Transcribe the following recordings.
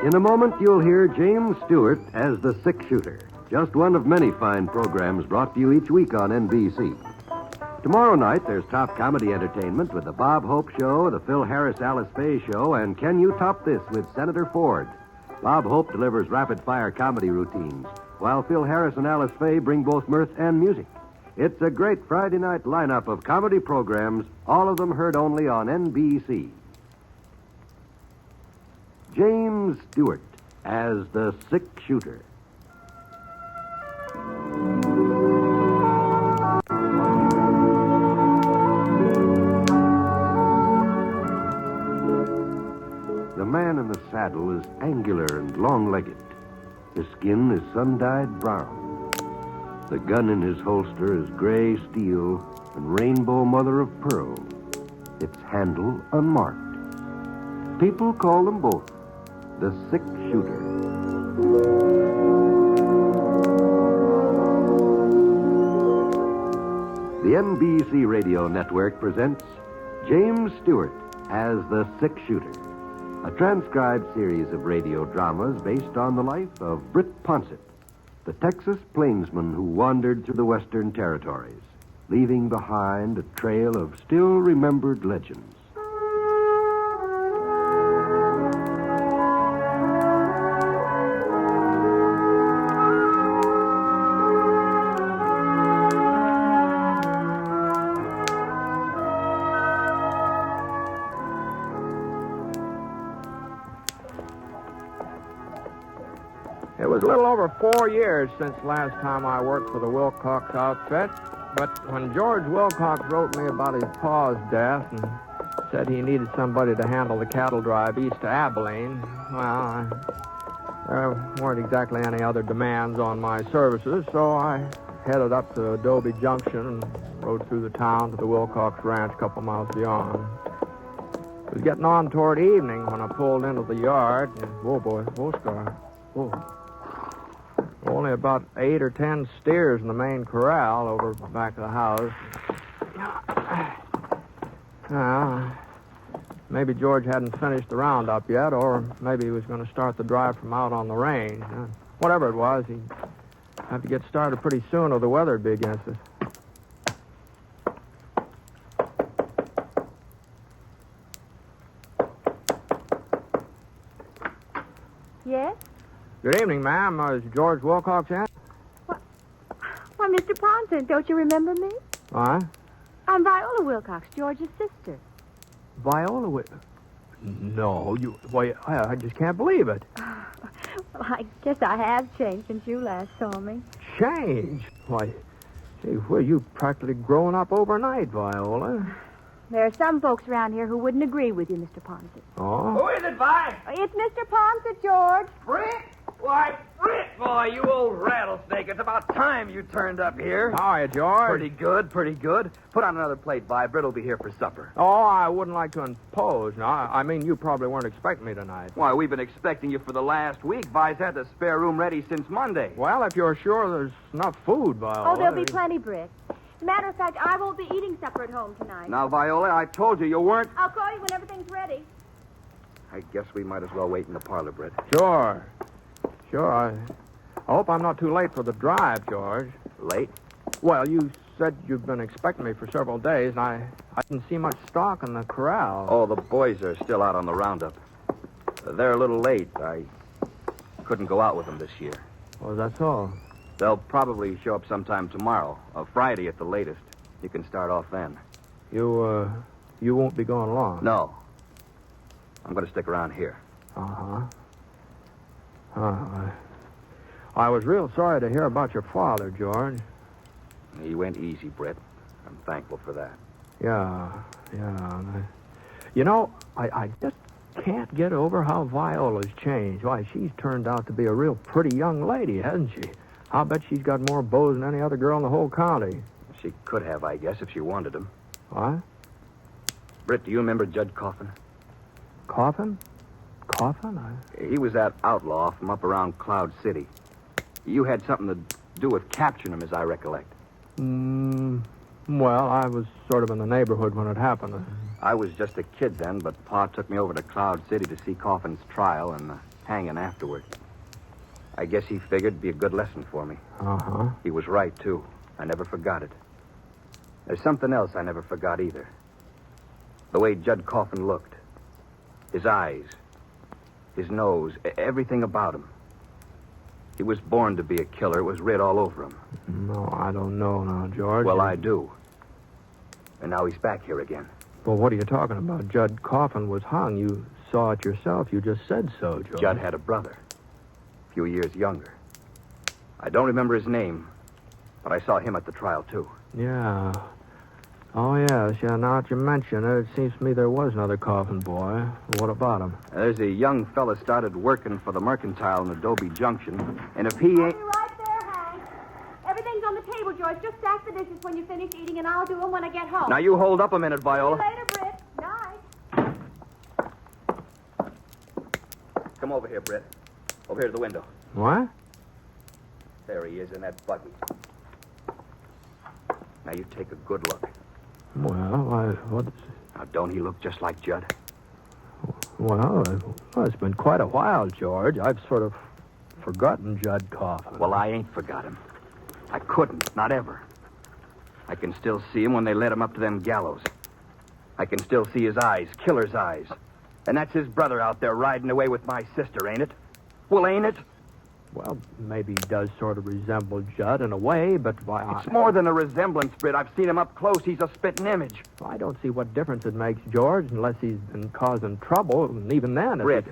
In a moment, you'll hear James Stewart as the six-shooter. Just one of many fine programs brought to you each week on NBC. Tomorrow night, there's top comedy entertainment with the Bob Hope Show, the Phil Harris-Alice Faye Show, and Can You Top This with Senator Ford. Bob Hope delivers rapid-fire comedy routines, while Phil Harris and Alice Faye bring both mirth and music. It's a great Friday night lineup of comedy programs, all of them heard only on NBC. James Stewart as the six-shooter. The man in the saddle is angular and long-legged. His skin is sun-dyed brown. The gun in his holster is gray steel and rainbow mother of pearl. Its handle unmarked. People call them both the six-shooter. The NBC Radio Network presents James Stewart as the six-shooter, a transcribed series of radio dramas based on the life of Britt Ponset, the Texas plainsman who wandered through the Western Territories, leaving behind a trail of still-remembered legends. It was a little over 4 years since last time I worked for the Wilcox outfit, but when George Wilcox wrote me about his pa's death and said he needed somebody to handle the cattle drive east to Abilene, well, there weren't exactly any other demands on my services, so I headed up to Adobe Junction and rode through the town to the Wilcox Ranch a couple miles beyond. It was getting on toward evening when I pulled into the yard, and, whoa, boy, whoa, Scar, whoa. Only about 8 or 10 steers in the main corral over back of the house. Well, maybe George hadn't finished the roundup yet, or maybe he was going to start the drive from out on the range. Whatever it was, he'd have to get started pretty soon or the weather'd be against us. Yes? Good evening, ma'am. Is George Wilcox in? Why, Mr. Ponset, don't you remember me? What? I'm Viola Wilcox, George's sister. Viola No, you... Why, I just can't believe it. Well, I guess I have changed since you last saw me. Change? Why, gee, well, you've practically grown up overnight, Viola. There are some folks around here who wouldn't agree with you, Mr. Ponset. Oh? Who is it, Vi? It's Mr. Ponset, George. Britt? Why, Britt, boy, you old rattlesnake. It's about time you turned up here. How are you, George? Pretty good, pretty good. Put on another plate, Vi. Britt will be here for supper. Oh, I wouldn't like to impose. No, I mean, you probably weren't expecting me tonight. Why, we've been expecting you for the last week. Vi's had the spare room ready since Monday. Well, if you're sure there's enough food, Viola... Oh, there'll be plenty, Britt. As a matter of fact, I won't be eating supper at home tonight. Now, Viola, I told you weren't... I'll call you when everything's ready. I guess we might as well wait in the parlor, Britt. Sure. I hope I'm not too late for the drive, George. Late? Well, you said you've been expecting me for several days, and I didn't see much stock in the corral. Oh, the boys are still out on the roundup. They're a little late. I couldn't go out with them this year. Oh, that's all. They'll probably show up sometime tomorrow, Friday at the latest. You can start off then. You won't be going long? No. I'm going to stick around here. Uh-huh. I was real sorry to hear about your father, George. He went easy, Britt. I'm thankful for that. Yeah. You know, I just can't get over how Viola's changed. Why, she's turned out to be a real pretty young lady, hasn't she? I'll bet she's got more beaux than any other girl in the whole county. She could have, I guess, if she wanted them. What? Britt, do you remember Judge Coffin? Coffin? He was that outlaw from up around Cloud City. You had something to do with capturing him, as I recollect. Well, I was sort of in the neighborhood when it happened. I was just a kid then, but Pa took me over to Cloud City to see Coffin's trial, and hanging afterward. I guess he figured it'd be a good lesson for me. Uh-huh. He was right, too. I never forgot it. There's something else I never forgot either. The way Judd Coffin looked. His eyes. His nose. Everything about him. He was born to be a killer. It was writ all over him. No, I don't know now, George. Well, I do. And now he's back here again. Well, what are you talking about? Judd Coffin was hung. You saw it yourself. You just said so, George. Judd had a brother. A few years younger. I don't remember his name, but I saw him at the trial, too. Yeah. Oh, yes. Yeah, now that you mention it, it seems to me there was another Coffin boy. What about him? There's a young fella started working for the Mercantile in Adobe Junction, and if he I'll ain't... be right there, Hank. Everything's on the table, George. Just stack the dishes when you finish eating, and I'll do them when I get home. Now, you hold up a minute, See Viola. you later, Britt. Night. Come over here, Britt. Over here to the window. What? There he is in that buggy. Now, you take a good look. Well, Now, don't he look just like Judd? Well, it's been quite a while, George. I've sort of forgotten Judd Coffin. Well, I ain't forgot him. I couldn't, not ever. I can still see him when they led him up to them gallows. I can still see his eyes, killer's eyes. And that's his brother out there riding away with my sister, ain't it? Well, ain't it? Well, maybe he does sort of resemble Judd in a way, but why... It's more than a resemblance, Britt. I've seen him up close. He's a spitting image. I don't see what difference it makes, George, unless he's been causing trouble, and even then... Britt,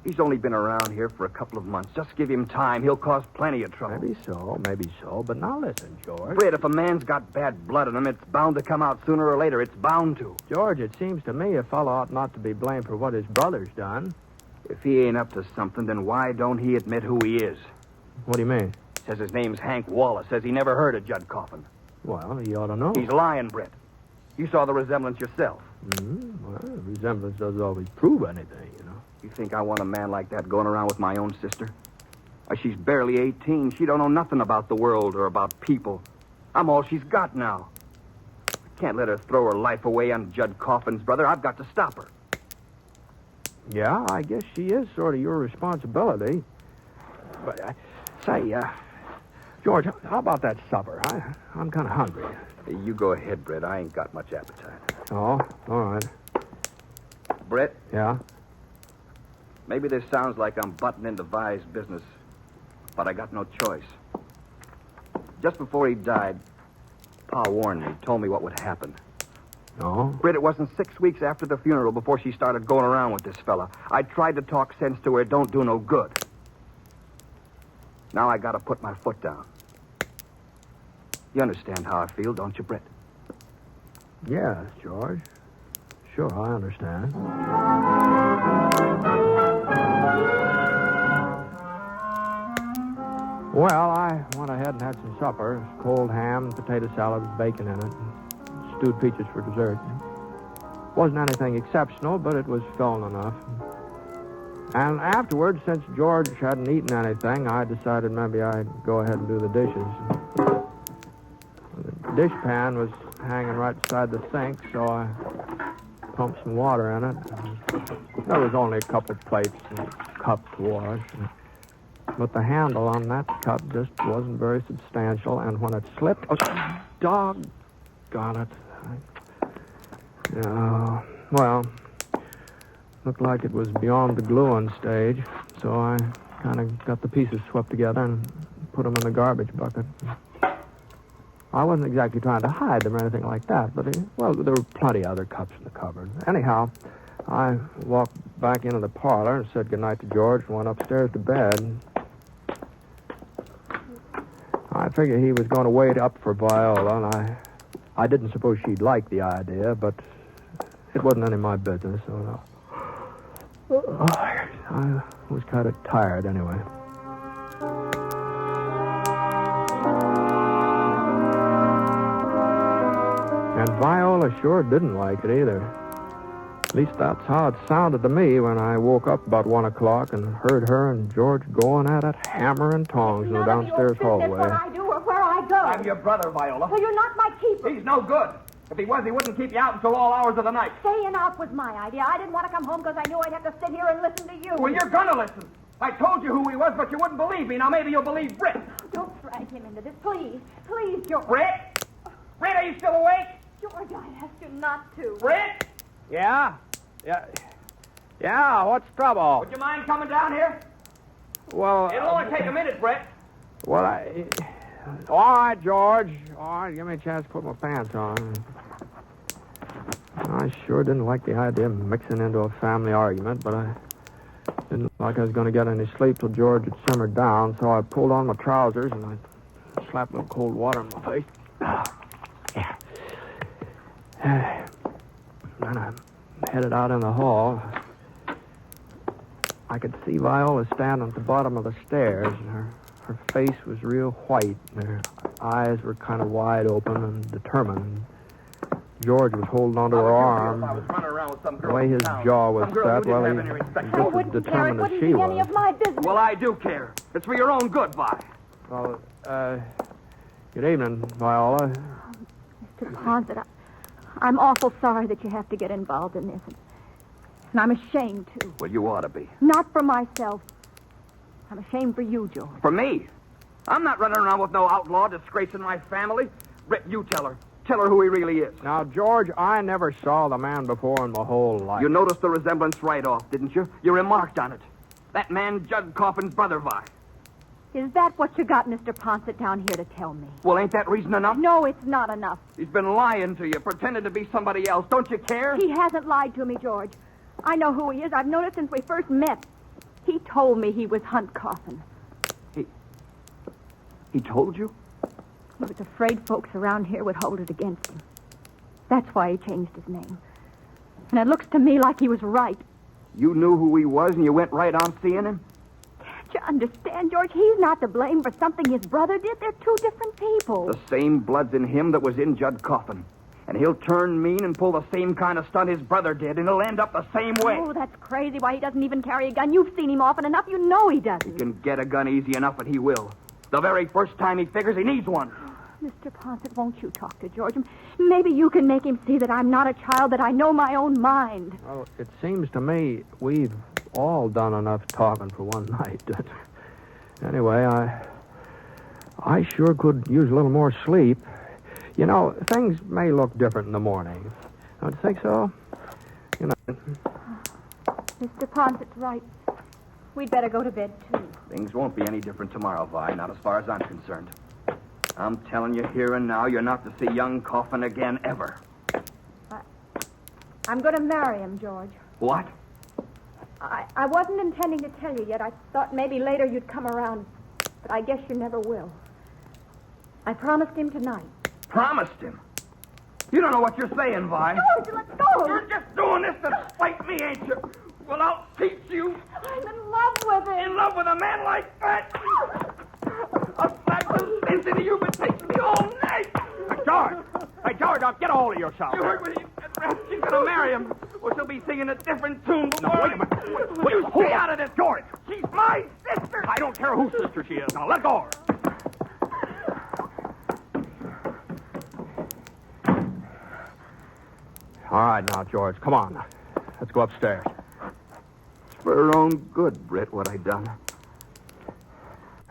he's only been around here for a couple of months. Just give him time. He'll cause plenty of trouble. Maybe so. But now listen, George. Britt, if a man's got bad blood in him, it's bound to come out sooner or later. It's bound to. George, it seems to me a fellow ought not to be blamed for what his brother's done. If he ain't up to something, then why don't he admit who he is? What do you mean? Says his name's Hank Wallace. Says he never heard of Judd Coffin. Well, he ought to know. He's lying, Britt. You saw the resemblance yourself. Well, resemblance doesn't always prove anything, you know. You think I want a man like that going around with my own sister? Why, she's barely 18. She don't know nothing about the world or about people. I'm all she's got now. I can't let her throw her life away on Judd Coffin's brother. I've got to stop her. Yeah, I guess she is sort of your responsibility. But, George, how about that supper? I'm kind of hungry. You go ahead, Britt. I ain't got much appetite. Oh, all right. Britt, Yeah? maybe this sounds like I'm butting into Vi's business, but I got no choice. Just before he died, Pa warned me, told me what would happen. No? Britt, it wasn't 6 weeks after the funeral before she started going around with this fella. I tried to talk sense to her. It don't do no good. Now I gotta put my foot down. You understand how I feel, don't you, Britt? Yes, George. Sure, I understand. Well, I went ahead and had some supper. Cold ham, potato salad with bacon in it, and stewed peaches for dessert. Wasn't anything exceptional, but it was filling enough. And afterwards, since George hadn't eaten anything, I decided maybe I'd go ahead and do the dishes. The dish pan was hanging right beside the sink, so I pumped some water in it. There was only a couple plates and cups to wash. But the handle on that cup just wasn't very substantial, and when it slipped... Oh, doggone it. Well, looked like it was beyond the gluing stage, so I kind of got the pieces swept together and put them in the garbage bucket. I wasn't exactly trying to hide them or anything like that, but, there were plenty of other cups in the cupboard. Anyhow, I walked back into the parlor and said goodnight to George and went upstairs to bed. I figured he was going to wait up for Viola, and I didn't suppose she'd like the idea, but it wasn't any of my business, so I was kind of tired anyway. And Viola sure didn't like it either. At least that's how it sounded to me when I woke up about 1 o'clock and heard her and George going at it, hammer and tongs in the downstairs hallway. What I do or where I go. I'm your brother, Viola. Well, you're not my keeper. He's no good. If he was, he wouldn't keep you out until all hours of the night. Staying out was my idea. I didn't want to come home because I knew I'd have to sit here and listen to you. Well, you're gonna listen. I told you who he was, but you wouldn't believe me. Now maybe you'll believe Britt. Don't drag him into this, please. Please, George. Britt? Britt, are you still awake? George, I asked you not to. Britt? Yeah? Yeah, what's trouble? Would you mind coming down here? Well... It'll only take a minute, Britt. Well, all right, George. All right, give me a chance to put my pants on. I sure didn't like the idea of mixing into a family argument, but I didn't like I was going to get any sleep till George had simmered down, so I pulled on my trousers and I slapped a little cold water in my face. Yeah. Then I headed out in the hall. I could see Viola standing at the bottom of the stairs, and her face was real white, and her eyes were kind of wide open and determined. George was holding onto her arm. The way his jaw was set, well, he was just as determined as she was. Any of my business. Well, I do care. It's for your own good, Vi. Well, good evening, Viola. Mr. Ponset, I'm awful sorry that you have to get involved in this. And I'm ashamed, too. Well, you ought to be. Not for myself. I'm ashamed for you, George. For me? I'm not running around with no outlaw disgracing my family. Britt, you tell her. Tell her who he really is. Now, George, I never saw the man before in my whole life. You noticed the resemblance right off, didn't you? You remarked on it. That man, Judd Coffin's brother, Vi. Is that what you got Mr. Ponset down here to tell me? Well, ain't that reason enough? No, it's not enough. He's been lying to you, pretending to be somebody else. Don't you care? He hasn't lied to me, George. I know who he is. I've known it since we first met. He told me he was Hunt Coffin. He told you? He was afraid folks around here would hold it against him. That's why he changed his name. And it looks to me like he was right. You knew who he was and you went right on seeing him? Can't you understand, George? He's not to blame for something his brother did. They're two different people. The same blood's in him that was in Judd Coffin. And he'll turn mean and pull the same kind of stunt his brother did, and he'll end up the same way. Oh, that's crazy. Why, he doesn't even carry a gun. You've seen him often enough. You know he doesn't. He can get a gun easy enough, and he will. The very first time he figures he needs one. Mr. Ponset, won't you talk to George? Maybe you can make him see that I'm not a child, that I know my own mind. Well, it seems to me we've all done enough talking for one night. Anyway, I sure could use a little more sleep. You know, things may look different in the morning. Don't you think so? You know. Mr. Ponset's right. We'd better go to bed, too. Things won't be any different tomorrow, Vi, not as far as I'm concerned. I'm telling you here and now, you're not to see young Coffin again, ever. I'm going to marry him, George. What? I wasn't intending to tell you yet. I thought maybe later you'd come around, but I guess you never will. I promised him tonight. Promised him? You don't know what you're saying, Vi. George, let's go. You're just doing this to spite me, ain't you? Well, I'll teach you. I'm in love with him. In love with a man like that? I'll slap the sense into you, but takes me all night. Hey, George, now get a hold of yourself. You heard what he said. She's going to marry him. Or she'll be singing a different tune. No, wait a minute. Wait, You stay out of this, George. She's my sister. I don't care whose sister she is. Now, let go. All right, now, George, come on. Let's go upstairs. It's for her own good, Britt, what I done.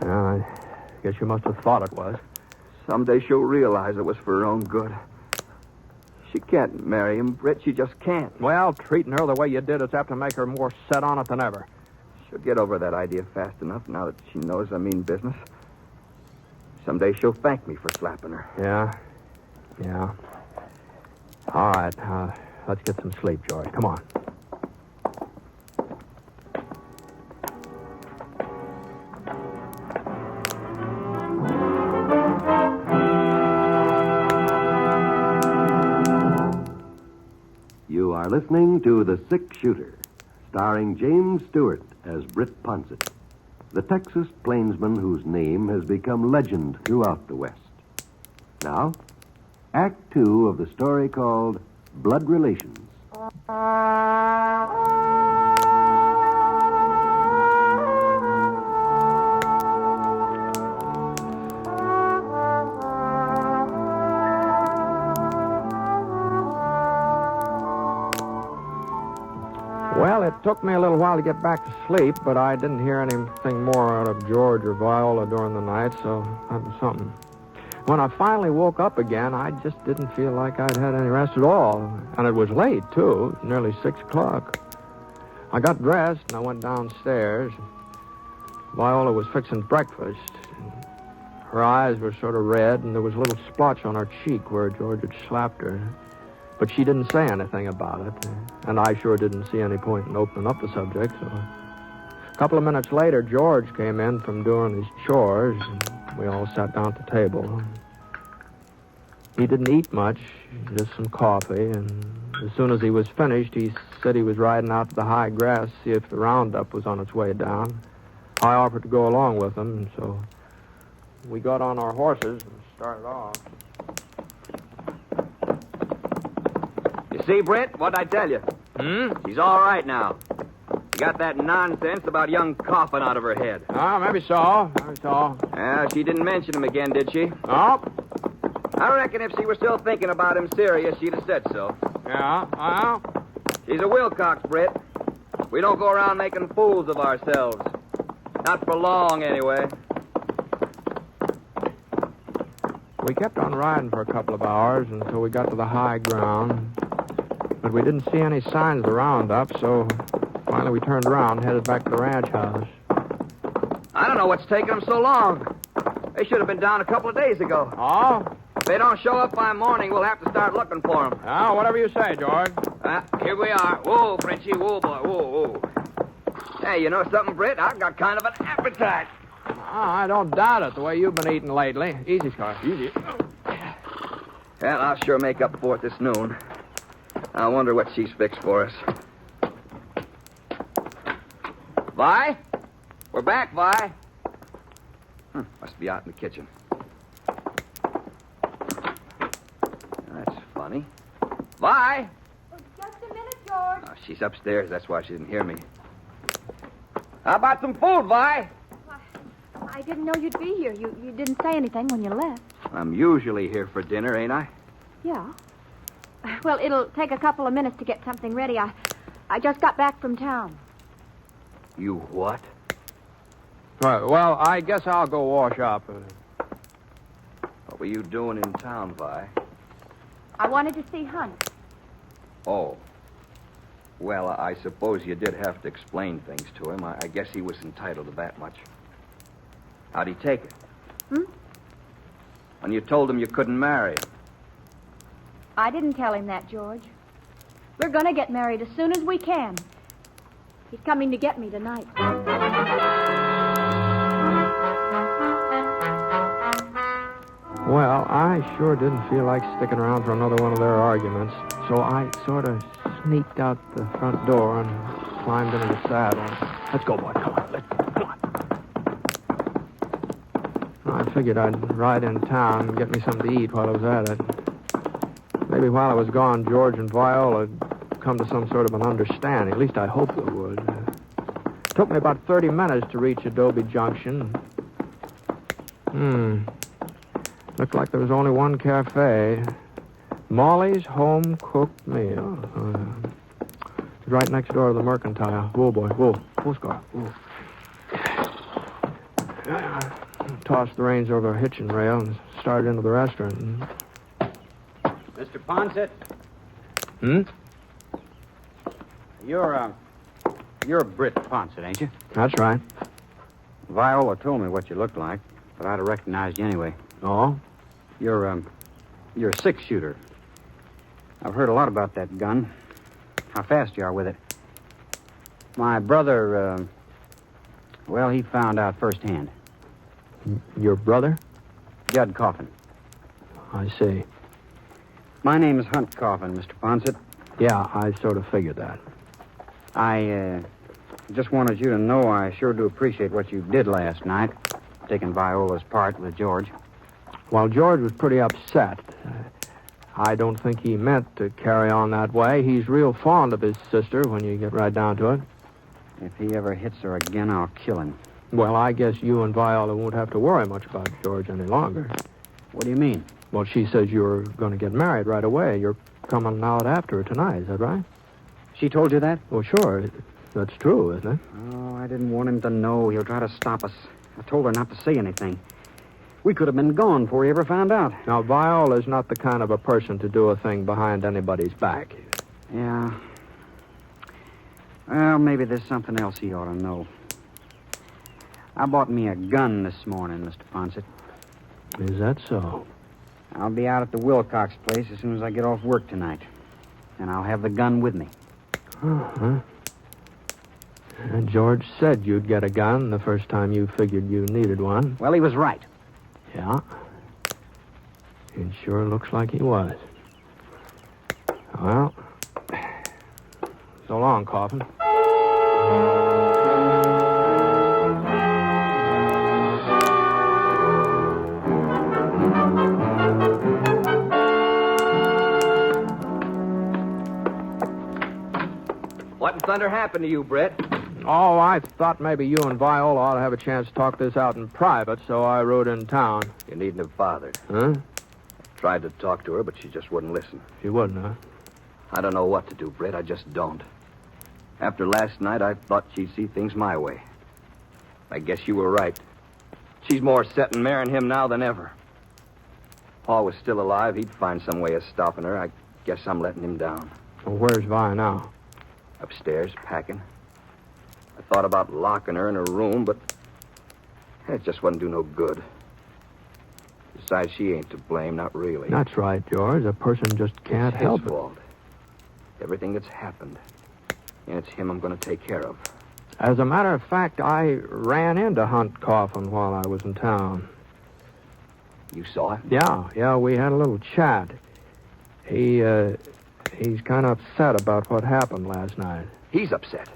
Yeah, I guess you must have thought it was. Someday she'll realize it was for her own good. She can't marry him, Britt. She just can't. Well, treating her the way you did is apt to make her more set on it than ever. She'll get over that idea fast enough now that she knows I mean business. Someday she'll thank me for slapping her. Yeah. All right, let's get some sleep, George. Come on. You are listening to The Six Shooter, starring James Stewart as Britt Ponset, the Texas plainsman whose name has become legend throughout the West. Now, Act 2 of the story called Blood Relations. Well, it took me a little while to get back to sleep, but I didn't hear anything more out of George or Viola during the night, so that was something. When I finally woke up again, I just didn't feel like I'd had any rest at all. And it was late, too, nearly 6 o'clock. I got dressed and I went downstairs. Viola was fixing breakfast. Her eyes were sort of red, and there was a little splotch on her cheek where George had slapped her. But she didn't say anything about it, and I sure didn't see any point in opening up the subject. So a couple of minutes later, George came in from doing his chores, and we all sat down at the table. He didn't eat much, just some coffee, and as soon as he was finished, he said he was riding out to the high grass to see if the roundup was on its way down. I offered to go along with him, and so we got on our horses and started off. You see, Britt, what'd I tell you? She's all right now. She got that nonsense about young Coffin out of her head. Oh, maybe so. Yeah, she didn't mention him again, did she? Oh, I reckon if she were still thinking about him serious, she'd have said so. yeah, She's a Wilcox, Britt. We don't go around making fools of ourselves. Not for long, anyway. We kept on riding for a couple of hours until we got to the high ground. But we didn't see any signs of the roundup, so finally we turned around and headed back to the ranch house. I don't know what's taking them so long. They should have been down a couple of days ago. Oh? If they don't show up by morning, we'll have to start looking for them. Oh, whatever you say, George. Here we are. Whoa, Frenchie. Whoa, boy. Whoa. Hey, you know something, Britt? I've got kind of an appetite. Oh, I don't doubt it, the way you've been eating lately. Easy, Scar. Easy. Well, I'll sure make up for it this noon. I wonder what she's fixed for us. Vi? We're back, Vi. Must be out in the kitchen. That's funny. Vi? Just a minute, George. Oh, she's upstairs. That's why she didn't hear me. How about some food, Vi? I didn't know you'd be here. You didn't say anything when you left. I'm usually here for dinner, ain't I? Yeah. Well, it'll take a couple of minutes to get something ready. I just got back from town. You what? Well, I guess I'll go wash up. What were you doing in town, Vi? I wanted to see Hunt. Oh. Well, I suppose you did have to explain things to him. I guess he was entitled to that much. How'd he take it? When you told him you couldn't marry him? I didn't tell him that, George. We're going to get married as soon as we can. He's coming to get me tonight. Well, I sure didn't feel like sticking around for another one of their arguments, so I sort of sneaked out the front door and climbed into the saddle. Let's go, boy. Come on. I figured I'd ride in town and get me something to eat while I was at it. Maybe while I was gone, George and Viola had come to some sort of an understanding. At least I hoped they would. It took me about 30 minutes to reach Adobe Junction. Looked like there was only one cafe. Molly's Home Cooked Meal. It's right next door to the Mercantile. Whoa, boy. Whoa, Scar. Whoa. Tossed the reins over a hitching rail and started into the restaurant. Mr. Ponset? You're Britt Ponset, ain't you? That's right. Viola told me what you looked like, but I'd have recognized you anyway. Oh? You're a six-shooter. I've heard a lot about that gun. How fast you are with it. My brother, he found out firsthand. Your brother? Judd Coffin. I see. My name is Hunt Coffin, Mr. Ponset. Yeah, I sort of figured that. I just wanted you to know I sure do appreciate what you did last night, taking Viola's part with George. Well, George was pretty upset. I don't think he meant to carry on that way. He's real fond of his sister when you get right down to it. If he ever hits her again, I'll kill him. Well, I guess you and Viola won't have to worry much about George any longer. What do you mean? Well, she says you're going to get married right away. You're coming out after her tonight, is that right? She told you that? Well, sure. That's true, isn't it? Oh, I didn't want him to know. He'll try to stop us. I told her not to say anything. We could have been gone before he ever found out. Now, Viola's not the kind of a person to do a thing behind anybody's back. Yeah. Well, maybe there's something else he ought to know. I bought me a gun this morning, Mr. Ponset. Is that so? I'll be out at the Wilcox place as soon as I get off work tonight. And I'll have the gun with me. Uh-huh. And George said you'd get a gun the first time you figured you needed one. Well, he was right. Yeah. It sure looks like he was. Well, so long, Coffin. What in thunder happened to you, Britt? Oh, I thought maybe you and Viola ought to have a chance to talk this out in private, so I rode in town. You needn't have bothered. Huh? Tried to talk to her, but she just wouldn't listen. She wouldn't, huh? I don't know what to do, Britt. I just don't. After last night, I thought she'd see things my way. I guess you were right. She's more set in marrying him now than ever. If Paul was still alive, he'd find some way of stopping her. I guess I'm letting him down. Well, where's Vi now? Upstairs, packing. I thought about locking her in her room, but it just wouldn't do no good. Besides, she ain't to blame, not really. That's right, George. A person just can't It's help his it. fault. Everything that's happened. And it's him I'm going to take care of. As a matter of fact, I ran into Hunt Coffin while I was in town. You saw it? Yeah, we had a little chat. He's kind of upset about what happened last night. He's upset.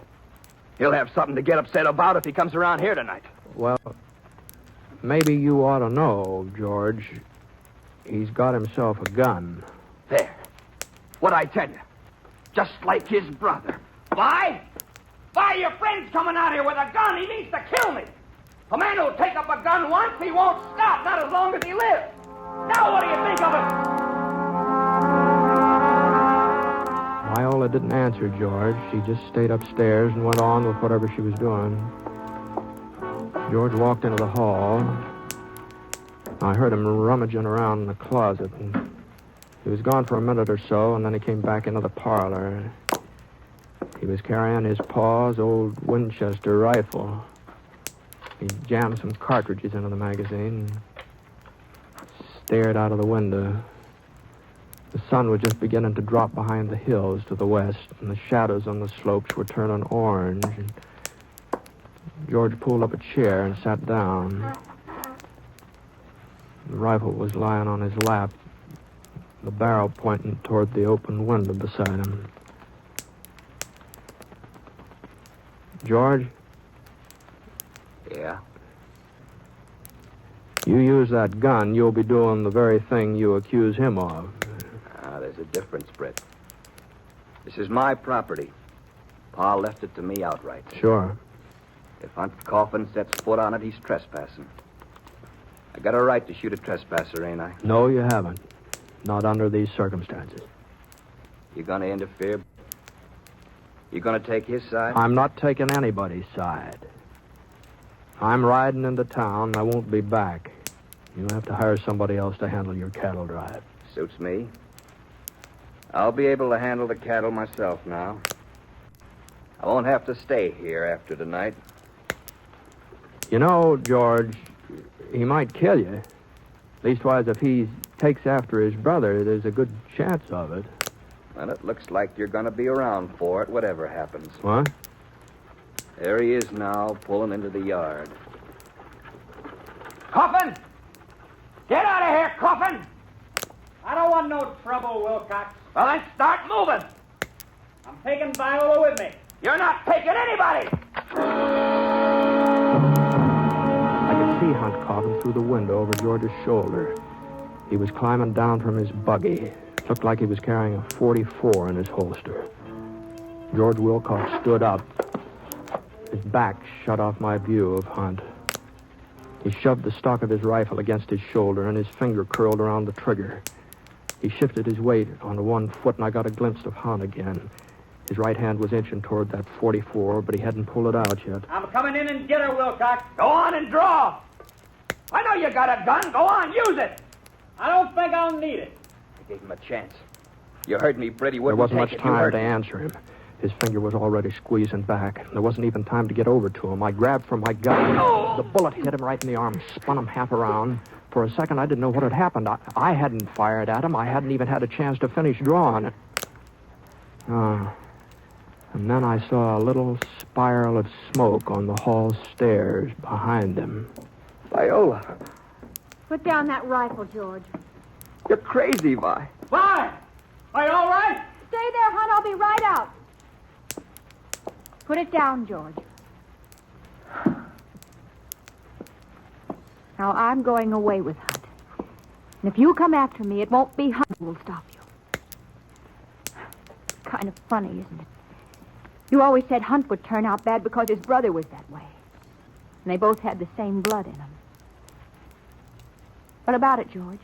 He'll have something to get upset about if he comes around here tonight. Well, maybe you ought to know, George. He's got himself a gun. There. What'd I tell you? Just like his brother. Why? Why, your friend's coming out here with a gun. He means to kill me. A man who'll take up a gun once, he won't stop, not as long as he lives. Now what do you think of it? Viola didn't answer George. She just stayed upstairs and went on with whatever she was doing. George walked into the hall. I heard him rummaging around in the closet. And he was gone for a minute or so, and then he came back into the parlor. He was carrying his pa's old Winchester rifle. He jammed some cartridges into the magazine and stared out of the window. The sun was just beginning to drop behind the hills to the west, and the shadows on the slopes were turning orange. And George pulled up a chair and sat down. The rifle was lying on his lap, the barrel pointing toward the open window beside him. George? Yeah? You use that gun, you'll be doing the very thing you accuse him of. There's a difference, Britt. This is my property. Pa left it to me outright. Sure. If Hunt Coffin sets foot on it, he's trespassing. I got a right to shoot a trespasser, ain't I? No, you haven't. Not under these circumstances. You gonna interfere? You gonna take his side? I'm not taking anybody's side. I'm riding into town, and I won't be back. You'll have to hire somebody else to handle your cattle drive. Suits me. I'll be able to handle the cattle myself now. I won't have to stay here after tonight. You know, George, he might kill you. Leastwise, if he takes after his brother, there's a good chance of it. Well, it looks like you're going to be around for it, whatever happens. What? There he is now, pulling into the yard. Coffin! Get out of here, Coffin! I don't want no trouble, Wilcox. Well, then start moving. I'm taking Viola with me. You're not taking anybody. I could see Hunt Coffin through the window over George's shoulder. He was climbing down from his buggy. Looked like he was carrying a .44 in his holster. George Wilcox stood up. His back shut off my view of Hunt. He shoved the stock of his rifle against his shoulder, and his finger curled around the trigger. He shifted his weight onto one foot, and I got a glimpse of Hunt again. His right hand was inching toward that .44, but he hadn't pulled it out yet. I'm coming in and get her, Wilcox. Go on and draw. I know you got a gun. Go on, use it. I don't think I'll need it. I gave him a chance. You heard me, Britt. He There wouldn't wasn't take much it. You time heard to me. answer him. His finger was already squeezing back. There wasn't even time to get over to him. I grabbed for my gun. The bullet hit him right in the arm, spun him half around. For a second, I didn't know what had happened. I hadn't fired at him. I hadn't even had a chance to finish drawing. And then I saw a little spiral of smoke on the hall stairs behind him. Viola, Put down that rifle, George. you're crazy, Vi. Why? Are you all right? Stay there, Hunt. I'll be right out. Put it down, George. Now, I'm going away with Hunt. And if you come after me, it won't be Hunt who will stop you. Kind of funny, isn't it? You always said Hunt would turn out bad because his brother was that way. And they both had the same blood in them. What about it, George?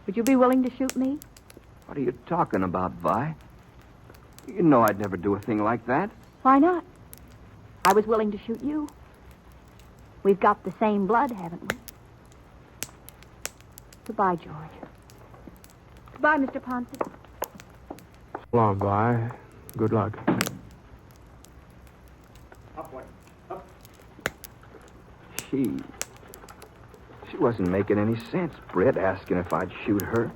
Would you be willing to shoot me? What are you talking about, Vi? You know I'd never do a thing like that. Why not? I was willing to shoot you. We've got the same blood, haven't we? Goodbye, George. Goodbye, Mr. Ponset. So long, Vi. Good luck. Upward. Up. She wasn't making any sense, Britt, asking if I'd shoot her.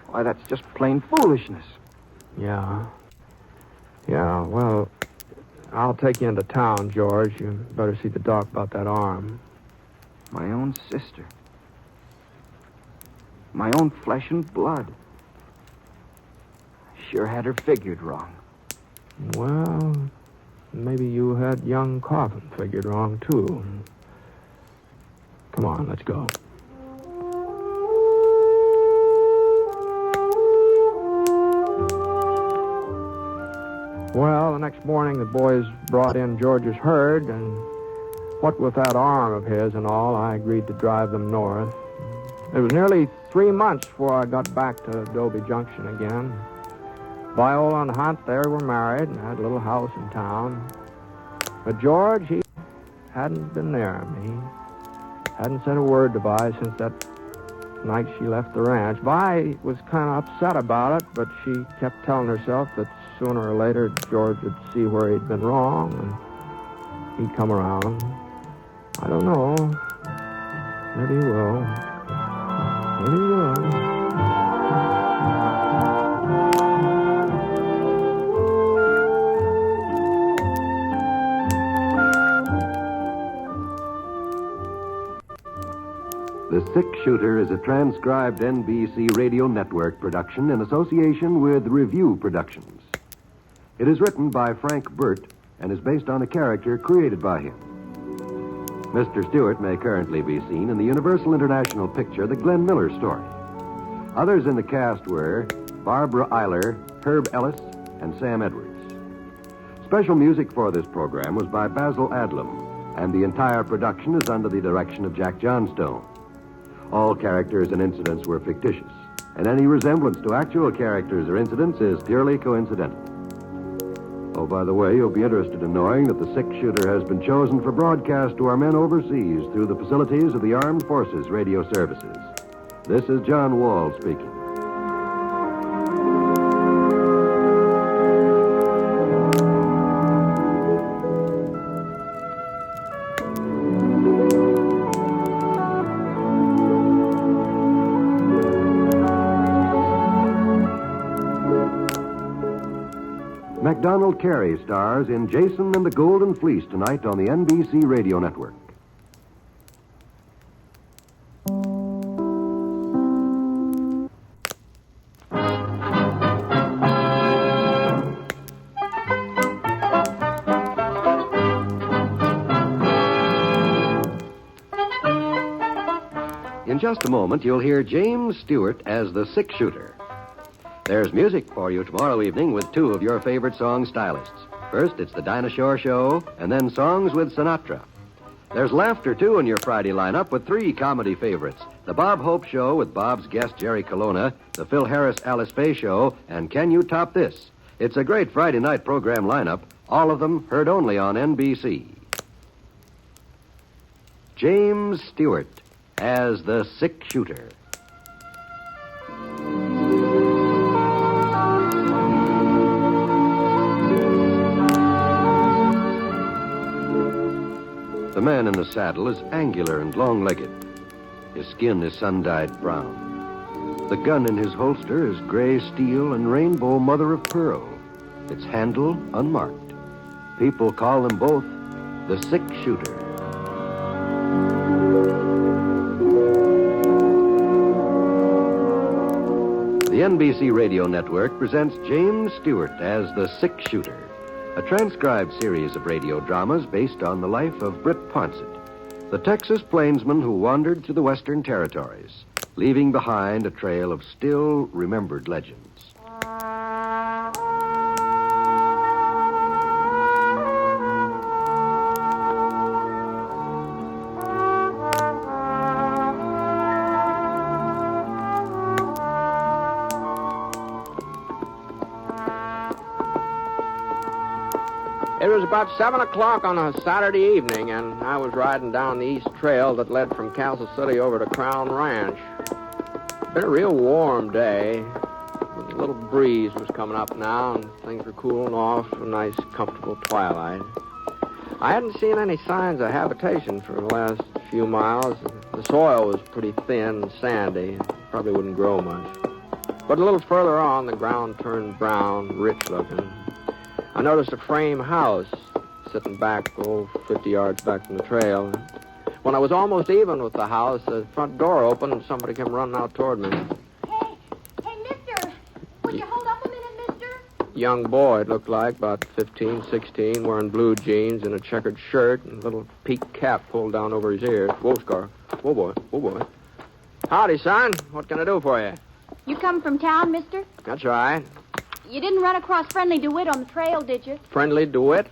Why, that's just plain foolishness. Yeah. Yeah, well, I'll take you into town, George. You better see the doc about that arm. My own sister. My own flesh and blood. Sure had her figured wrong. Well, maybe you had young Coffin figured wrong, too. Come on, let's go. Well, the next morning the boys brought in George's herd, and what with that arm of his and all, I agreed to drive them north. It was nearly 3 months before I got back to Adobe Junction again. Viola and Hunt, they were married and had a little house in town. But George, he hadn't been near me. Hadn't said a word to Vi since that night she left the ranch. Vi was kind of upset about it, but she kept telling herself that sooner or later George would see where he'd been wrong and he'd come around. I don't know. Maybe he will. Maybe he will. The Six-Shooter is a transcribed NBC Radio Network production in association with Review Productions. It is written by Frank Burt and is based on a character created by him. Mr. Stewart may currently be seen in the Universal International picture The Glenn Miller Story. Others in the cast were Barbara Eiler, Herb Ellis, and Sam Edwards. Special music for this program was by Basil Adlam, and the entire production is under the direction of Jack Johnstone. All characters and incidents were fictitious, and any resemblance to actual characters or incidents is purely coincidental. Oh, by the way, you'll be interested in knowing that the Six-Shooter has been chosen for broadcast to our men overseas through the facilities of the Armed Forces Radio Services. This is John Wall speaking. Macdonald Carey stars in Jason and the Golden Fleece tonight on the NBC Radio Network. In just a moment, you'll hear James Stewart as the Six-Shooter. There's music for you tomorrow evening with two of your favorite song stylists. First, it's the Dinah Shore Show, and then songs with Sinatra. There's laughter, too, in your Friday lineup with three comedy favorites. The Bob Hope Show with Bob's guest Jerry Colonna, the Phil Harris Alice Faye Show, and Can You Top This? It's a great Friday night program lineup, all of them heard only on NBC. James Stewart as the Sick Shooter. The man in the saddle is angular and long-legged. His skin is sun-dyed brown. The gun in his holster is gray steel and rainbow mother of pearl. Its handle unmarked. People call them both the Sick Shooter. The NBC Radio Network presents James Stewart as the Sick Shooter, a transcribed series of radio dramas based on the life of Britt Ponset, the Texas plainsman who wandered through the Western Territories, leaving behind a trail of still remembered legends. It was about 7 o'clock on a Saturday evening, and I was riding down the east trail that led from Castle City over to Crown Ranch. Been a real warm day. A little breeze was coming up now, and things were cooling off to a nice, comfortable twilight. I hadn't seen any signs of habitation for the last few miles. The soil was pretty thin and sandy. Probably wouldn't grow much. But a little further on, the ground turned brown, rich-looking. I noticed a frame house sitting back, 50 yards back from the trail. When I was almost even with the house, the front door opened and somebody came running out toward me. Hey, mister, would you hold up a minute, mister? Young boy, it looked like, about 15, 16, wearing blue jeans and a checkered shirt and a little peaked cap pulled down over his ears. Whoa, Scar. Whoa, boy. Howdy, son. What can I do for you? You come from town, mister? That's right. You didn't run across Friendly DeWitt on the trail, did you? Friendly DeWitt?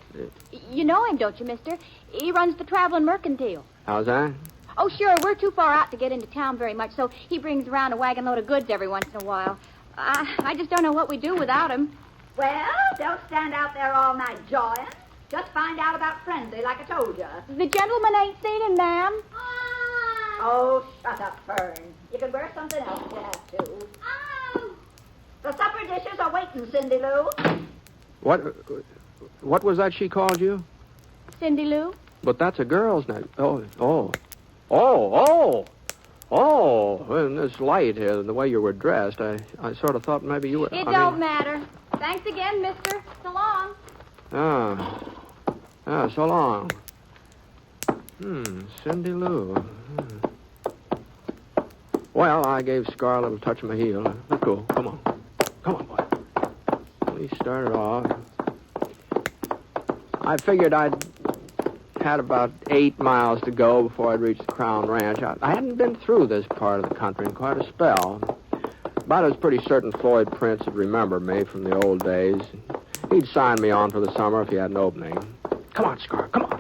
You know him, don't you, mister? He runs the traveling mercantile. How's that? Oh, sure. We're too far out to get into town very much, so he brings around a wagon load of goods every once in a while. I just don't know what we'd do without him. Well, don't stand out there all night jawing. Just find out about Friendly, like I told you. The gentleman ain't seen him, ma'am. Oh, shut up, Fern. You can wear something else if you have to. The supper dishes are waiting, Cindy Lou. What was that she called you? Cindy Lou? But that's a girl's name. Oh. In this light here, the way you were dressed, I sort of thought maybe you were... It don't matter. Thanks again, mister. So long. So long. Cindy Lou. Well, I gave Scar a little touch of my heel. Let's go. Come on, boy. We started off. I figured I'd had about 8 miles to go before I'd reach the Crown Ranch. I hadn't been through this part of the country in quite a spell. But I was pretty certain Floyd Prince would remember me from the old days. He'd sign me on for the summer if he had an opening. Come on, Scar. Come on.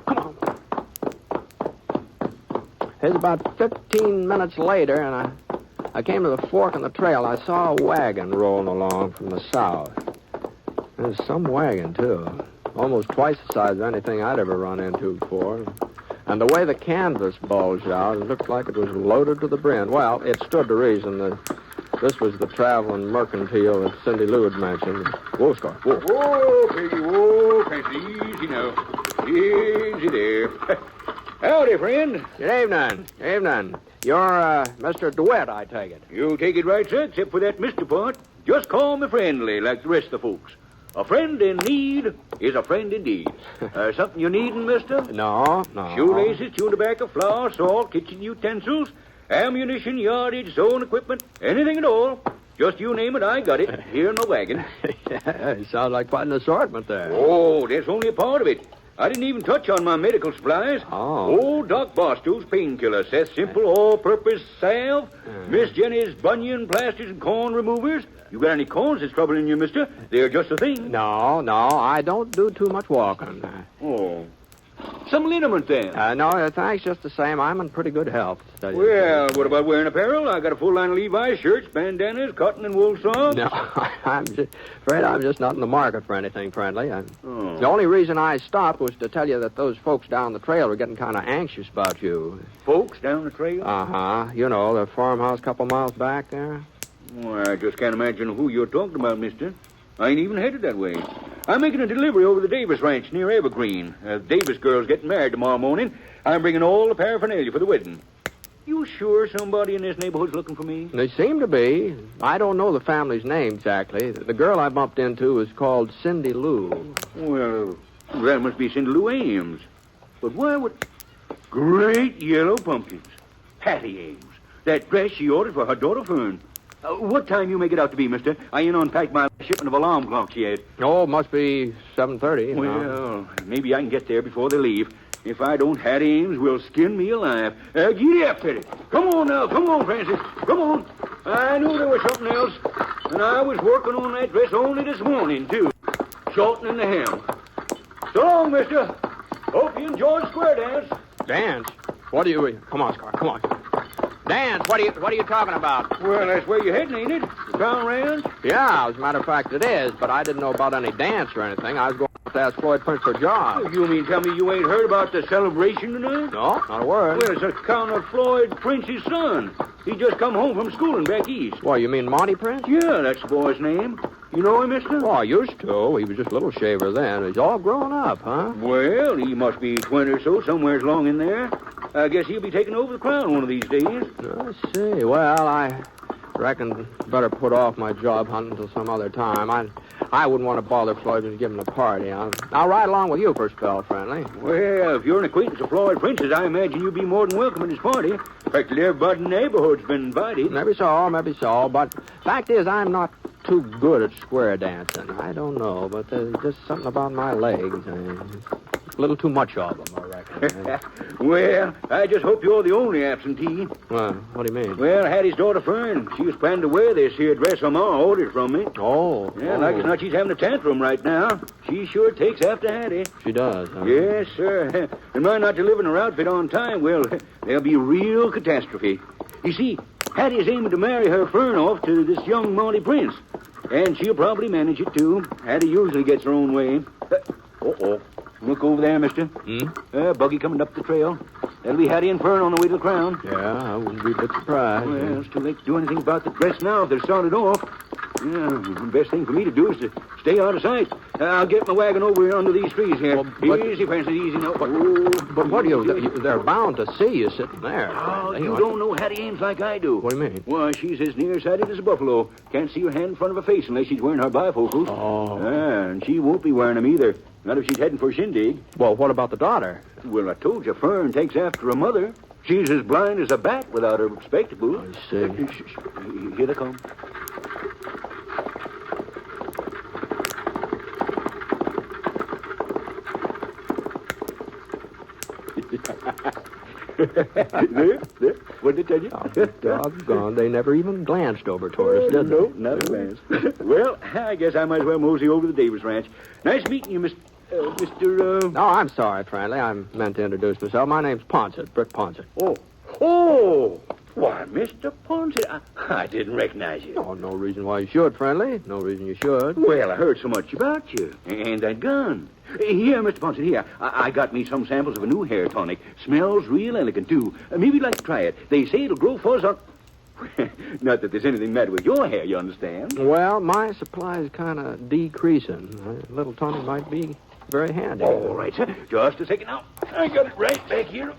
It was about 15 minutes later, and I came to the fork in the trail. I saw a wagon rolling along from the south. It was some wagon, too. Almost twice the size of anything I'd ever run into before. And the way the canvas bulged out, it looked like it was loaded to the brim. Well, it stood to reason that this was the traveling mercantile that Cindy Lou had mentioned. Whoa, Scar. Whoa. Whoa, Casey, whoa, Casey. Easy now. Easy there. Howdy, friend. Good evening. You're, Mr. DeWitt, I take it. You take it right, sir, except for that Mr. part. Just call me Friendly, like the rest of the folks. A friend in need is a friend indeed. Something you needin', mister? No. Shoelaces, chewing tobacco, flour, salt, kitchen utensils, ammunition, yardage, sewing equipment, anything at all. Just you name it, I got it. Here in the wagon. It sounds like quite an assortment there. Oh, that's only a part of it. I didn't even touch on my medical supplies. Oh. Old Doc Barstow's painkiller, Seth Simple all-purpose salve, Miss Jenny's bunion plasters and corn removers. You got any corns that's troubling you, mister? They're just a thing. No, I don't do too much walking. Oh. some liniment there. No, thanks just the same. I'm in pretty good health. Well, what about wearing apparel? I got a full line of Levi's shirts, bandanas, cotton and wool socks. No, I'm just not in the market for anything friendly. The only reason I stopped was to tell you that those folks down the trail were getting kind of anxious about you. Folks down the trail? Uh-huh. You know, the farmhouse a couple miles back there. Well, I just can't imagine who you're talking about, mister. I ain't even headed that way. I'm making a delivery over the Davis Ranch near Evergreen. Davis girl's getting married tomorrow morning. I'm bringing all the paraphernalia for the wedding. You sure somebody in this neighborhood's looking for me? They seem to be. I don't know the family's name exactly. The girl I bumped into is called Cindy Lou. Well, that must be Cindy Lou Ames. But why would... Great yellow pumpkins. Hattie Ames. That dress she ordered for her daughter Fern. What time you make it out to be, mister? I ain't unpacked my shipment of alarm clocks yet. Oh, it must be 7:30. Well, maybe I can get there before they leave. If I don't, Hattie Ames will skin me alive. Giddy up, Teddy. Come on now. Come on, Francis. Come on. I knew there was something else. And I was working on that dress only this morning, too. Shortening the hem. So long, mister. Hope you enjoy the square dance. Dance? What do you... Come on, Scar. Come on. Dance? What are you talking about? Well, that's where you're heading, ain't it? The Crown Ranch? Yeah, as a matter of fact, it is, but I didn't know about any dance or anything. I was going to ask Floyd Prince for a job. You mean tell me you ain't heard about the celebration tonight? No, not a word. Well, it's account of Floyd Prince's son. He just come home from schooling back east. Well, you mean Monty Prince? Yeah, that's the boy's name. You know him, mister? Oh, I used to. He was just a little shaver then. He's all grown up, huh? Well, he must be 20 or so, somewhere's along in there. I guess he'll be taking over the crown one of these days. I see. Well, I reckon better put off my job hunting until some other time. I wouldn't want to bother Floyd and give him a party. I'll ride along with you for a spell, friendly. Well, if you're an acquaintance of Floyd Prince's, I imagine you'll be more than welcome at his party. Practically everybody in the neighborhood's been invited. Maybe so. But fact is, I'm not too good at square dancing. I don't know, but there's just something about my legs. A little too much of them, I reckon. Well, I just hope you're the only absentee. Well, what do you mean? Well, Hattie's daughter Fern, she was planning to wear this here dress her ma ordered from me. Oh. Yeah, like it's not she's having a tantrum right now. She sure takes after Hattie. She does, huh? Yes, sir. And mind not delivering her outfit on time, well, there'll be real catastrophe. You see, Hattie's aiming to marry her Fern off to this young Monty Prince. And she'll probably manage it, too. Hattie usually gets her own way. Uh-oh. Look over there, mister. Buggy coming up the trail. That'll be Hattie and Fern on the way to the crown. Yeah, I wouldn't be a bit surprised. Well, it's too late to do anything about the dress now if they're started off. Yeah, the best thing for me to do is to stay out of sight. I'll get my wagon over here under these trees here. Easy, Francis, easy now. But what do you... They're bound to see you sitting there. Oh, you don't know Hattie Ames like I do. What do you mean? Well, she's as nearsighted as a buffalo. Can't see her hand in front of her face unless she's wearing her bifocals. Oh. And she won't be wearing them either. Not if she's heading for Shindig. Well, what about the daughter? Well, I told you, Fern takes after her mother. She's as blind as a bat without her spectacles. I see. Here they come. There. What did they tell you? Oh, doggone. They never even glanced over toward us, did they? No, not a glance. Well, I guess I might as well mosey over to the Davis Ranch. Nice meeting you, Mr. No, I'm sorry, friendly. I meant to introduce myself. My name's Ponset, Britt Ponset. Oh. Why, Mr. Ponset, I didn't recognize you. Oh, no reason why you should, friendly. No reason you should. Well, I heard so much about you. And that gun. Here, Mr. Ponset, here. I got me some samples of a new hair tonic. Smells real elegant, too. Maybe you'd like to try it. They say it'll grow fuzz on... Not that there's anything matter with your hair, you understand? Well, my supply is kind of decreasing. A little tonic might be very handy. All right, sir. Just a second now. I got it right back here.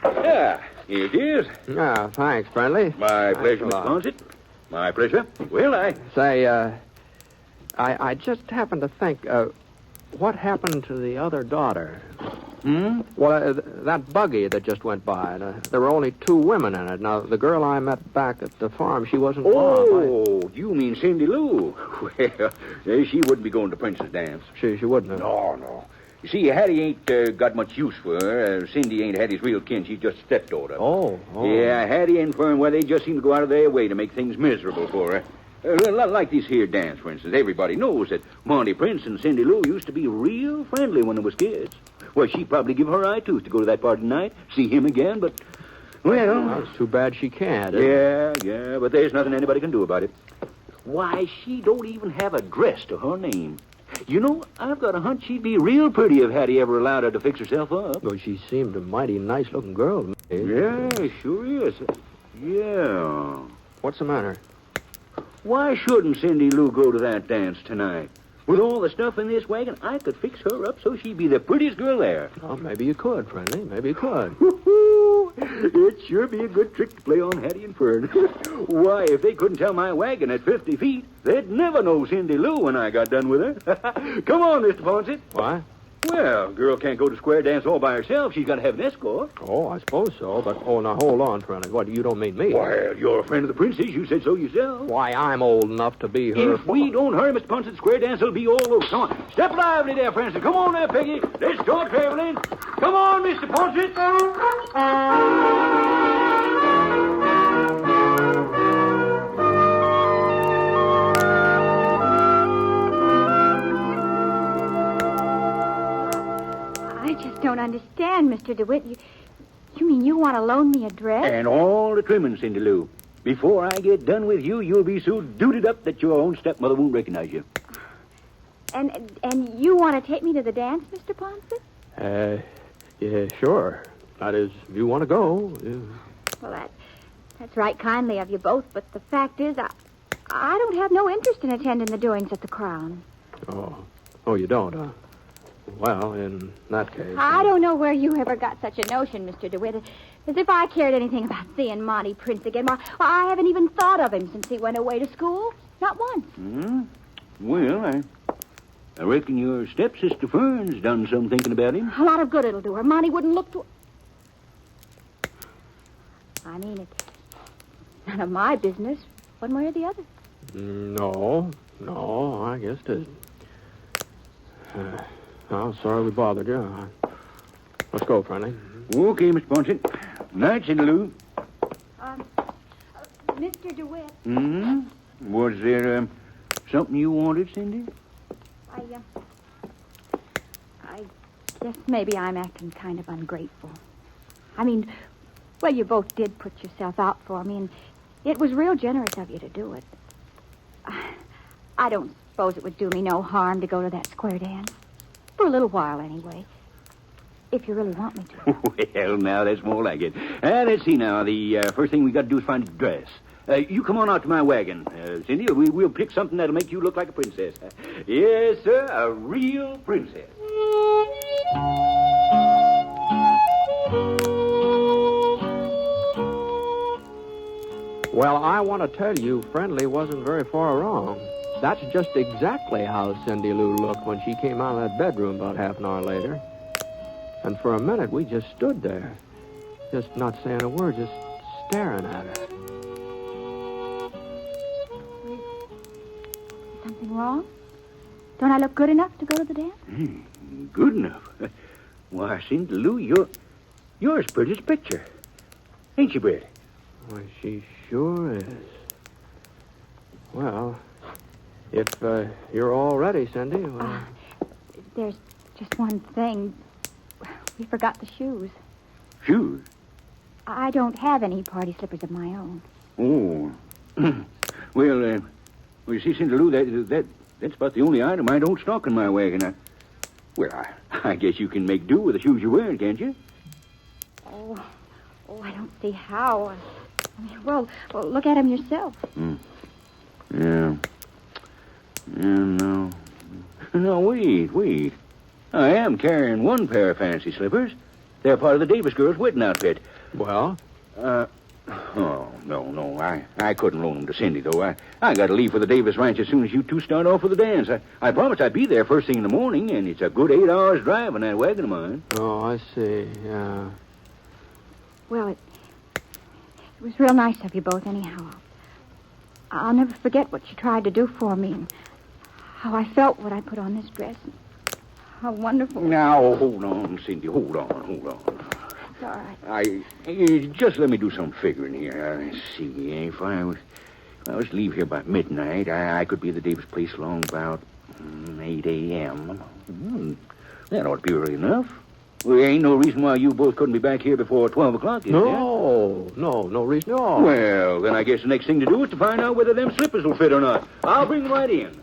Yeah, here it is. Ah, thanks, friendly. My pleasure, Mr. Ponset. My pleasure. Well, I... Say, I just happened to think, what happened to the other daughter? Well, that buggy that just went by, there were only 2 women in it. Now, the girl I met back at the farm, she wasn't Oh, you mean Cindy Lou? Well, she wouldn't be going to Prince's dance. She wouldn't have. No. You see, Hattie ain't got much use for her. Cindy ain't Hattie's real kin. She's just a stepdaughter. Oh. Yeah, Hattie and Fern, well, they just seem to go out of their way to make things miserable for her. Like this here dance, for instance. Everybody knows that Monty Prince and Cindy Lou used to be real friendly when they was kids. Well, she'd probably give her eye tooth to go to that party tonight, see him again, but, well... It's too bad she can't. Yeah, but there's nothing anybody can do about it. Why, she don't even have a dress to her name. You know, I've got a hunch she'd be real pretty if Hattie ever allowed her to fix herself up. Well, she seemed a mighty nice-looking girl to me. Yeah, sure is. Yeah. What's the matter? Why shouldn't Cindy Lou go to that dance tonight? With all the stuff in this wagon, I could fix her up so she'd be the prettiest girl there. Oh, maybe you could, friendly. Maybe you could. It'd sure be a good trick to play on Hattie and Fern. Why, if they couldn't tell my wagon at 50 feet, they'd never know Cindy Lou when I got done with her. Come on, Mr. Ponset. Why? Well, a girl can't go to square dance all by herself. She's got to have an escort. Oh, I suppose so, but, now hold on, friendly. What, you don't mean me? Well, you're a friend of the princess. You said so yourself. Why, I'm old enough to be her... If we don't hurry, Mr. Ponset, the square dance will be all over. Come on. Step lively there, Francis. Come on there, Peggy. Let's go traveling. Come on, Mr. Ponset. I just don't understand, Mr. DeWitt. You mean you want to loan me a dress? And all the trimmings, Cindy Lou. Before I get done with you, you'll be so dooted up that your own stepmother won't recognize you. And you want to take me to the dance, Mr. Ponset? Yeah, sure. That is, if you want to go. Yeah. Well, that's right kindly of you both, but the fact is, I don't have no interest in attending the doings at the Crown. Oh, you don't, huh? Well, in that case... I don't know where you ever got such a notion, Mr. DeWitt. As if I cared anything about seeing Monty Prince again. Why, I haven't even thought of him since he went away to school. Not once. Well, I reckon your stepsister Fern's done some thinking about him. A lot of good it'll do her. Monty wouldn't look to... I mean, it's none of my business, one way or the other. No, I guess it isn't. I'm sorry we bothered you. Let's go, friendly. Okay, Mr. Ponset. Night, Cindy Lou. Mr. DeWitt. Was there, something you wanted, Cindy? I guess maybe I'm acting kind of ungrateful. I mean, well, you both did put yourself out for me, and it was real generous of you to do it. I don't suppose it would do me no harm to go to that square dance. For a little while, anyway. If you really want me to. Well, now, that's more like it. Let's see now. The first thing we got to do is find a dress. You come on out to my wagon, Cindy. We'll pick something that'll make you look like a princess. Yes, sir, a real princess. Well, I want to tell you, Friendly wasn't very far wrong. That's just exactly how Cindy Lou looked when she came out of that bedroom about half an hour later. And for a minute, we just stood there, just not saying a word, just staring at her. Something wrong? Don't I look good enough to go to the dance? Good enough? Why, Cindy Lou, you're as pretty as a picture. Ain't you, Britt? Why, she sure is. Well, if you're all ready, Cindy, well... There's just one thing. We forgot the shoes. Shoes? I don't have any party slippers of my own. Oh. Well, you see, Cindy Lou, that's about the only item I don't stock in my wagon. I guess you can make do with the shoes you're wearing, can't you? Oh, I don't see how. I mean, well, look at them yourself. Yeah, no. No, wait. I am carrying one pair of fancy slippers. They're part of the Davis girls' wedding outfit. Well? No. I couldn't loan them to Cindy, though. I got to leave for the Davis ranch as soon as you two start off for the dance. I promised I'd be there first thing in the morning, and it's a good 8 hours drive in that wagon of mine. Oh, I see, yeah. Well, it was real nice of you both, anyhow. I'll never forget what you tried to do for me and how I felt when I put on this dress. How wonderful. Now, hold on, Cindy. Hold on. It's all right. Just let me do some figuring here. Let's see. If I was to leave here by midnight, I could be at the Davis place along about 8 a.m. That ought to be early enough. Well, there ain't no reason why you both couldn't be back here before 12 o'clock, is there? No reason at all. Well, then I guess the next thing to do is to find out whether them slippers will fit or not. I'll bring them right in.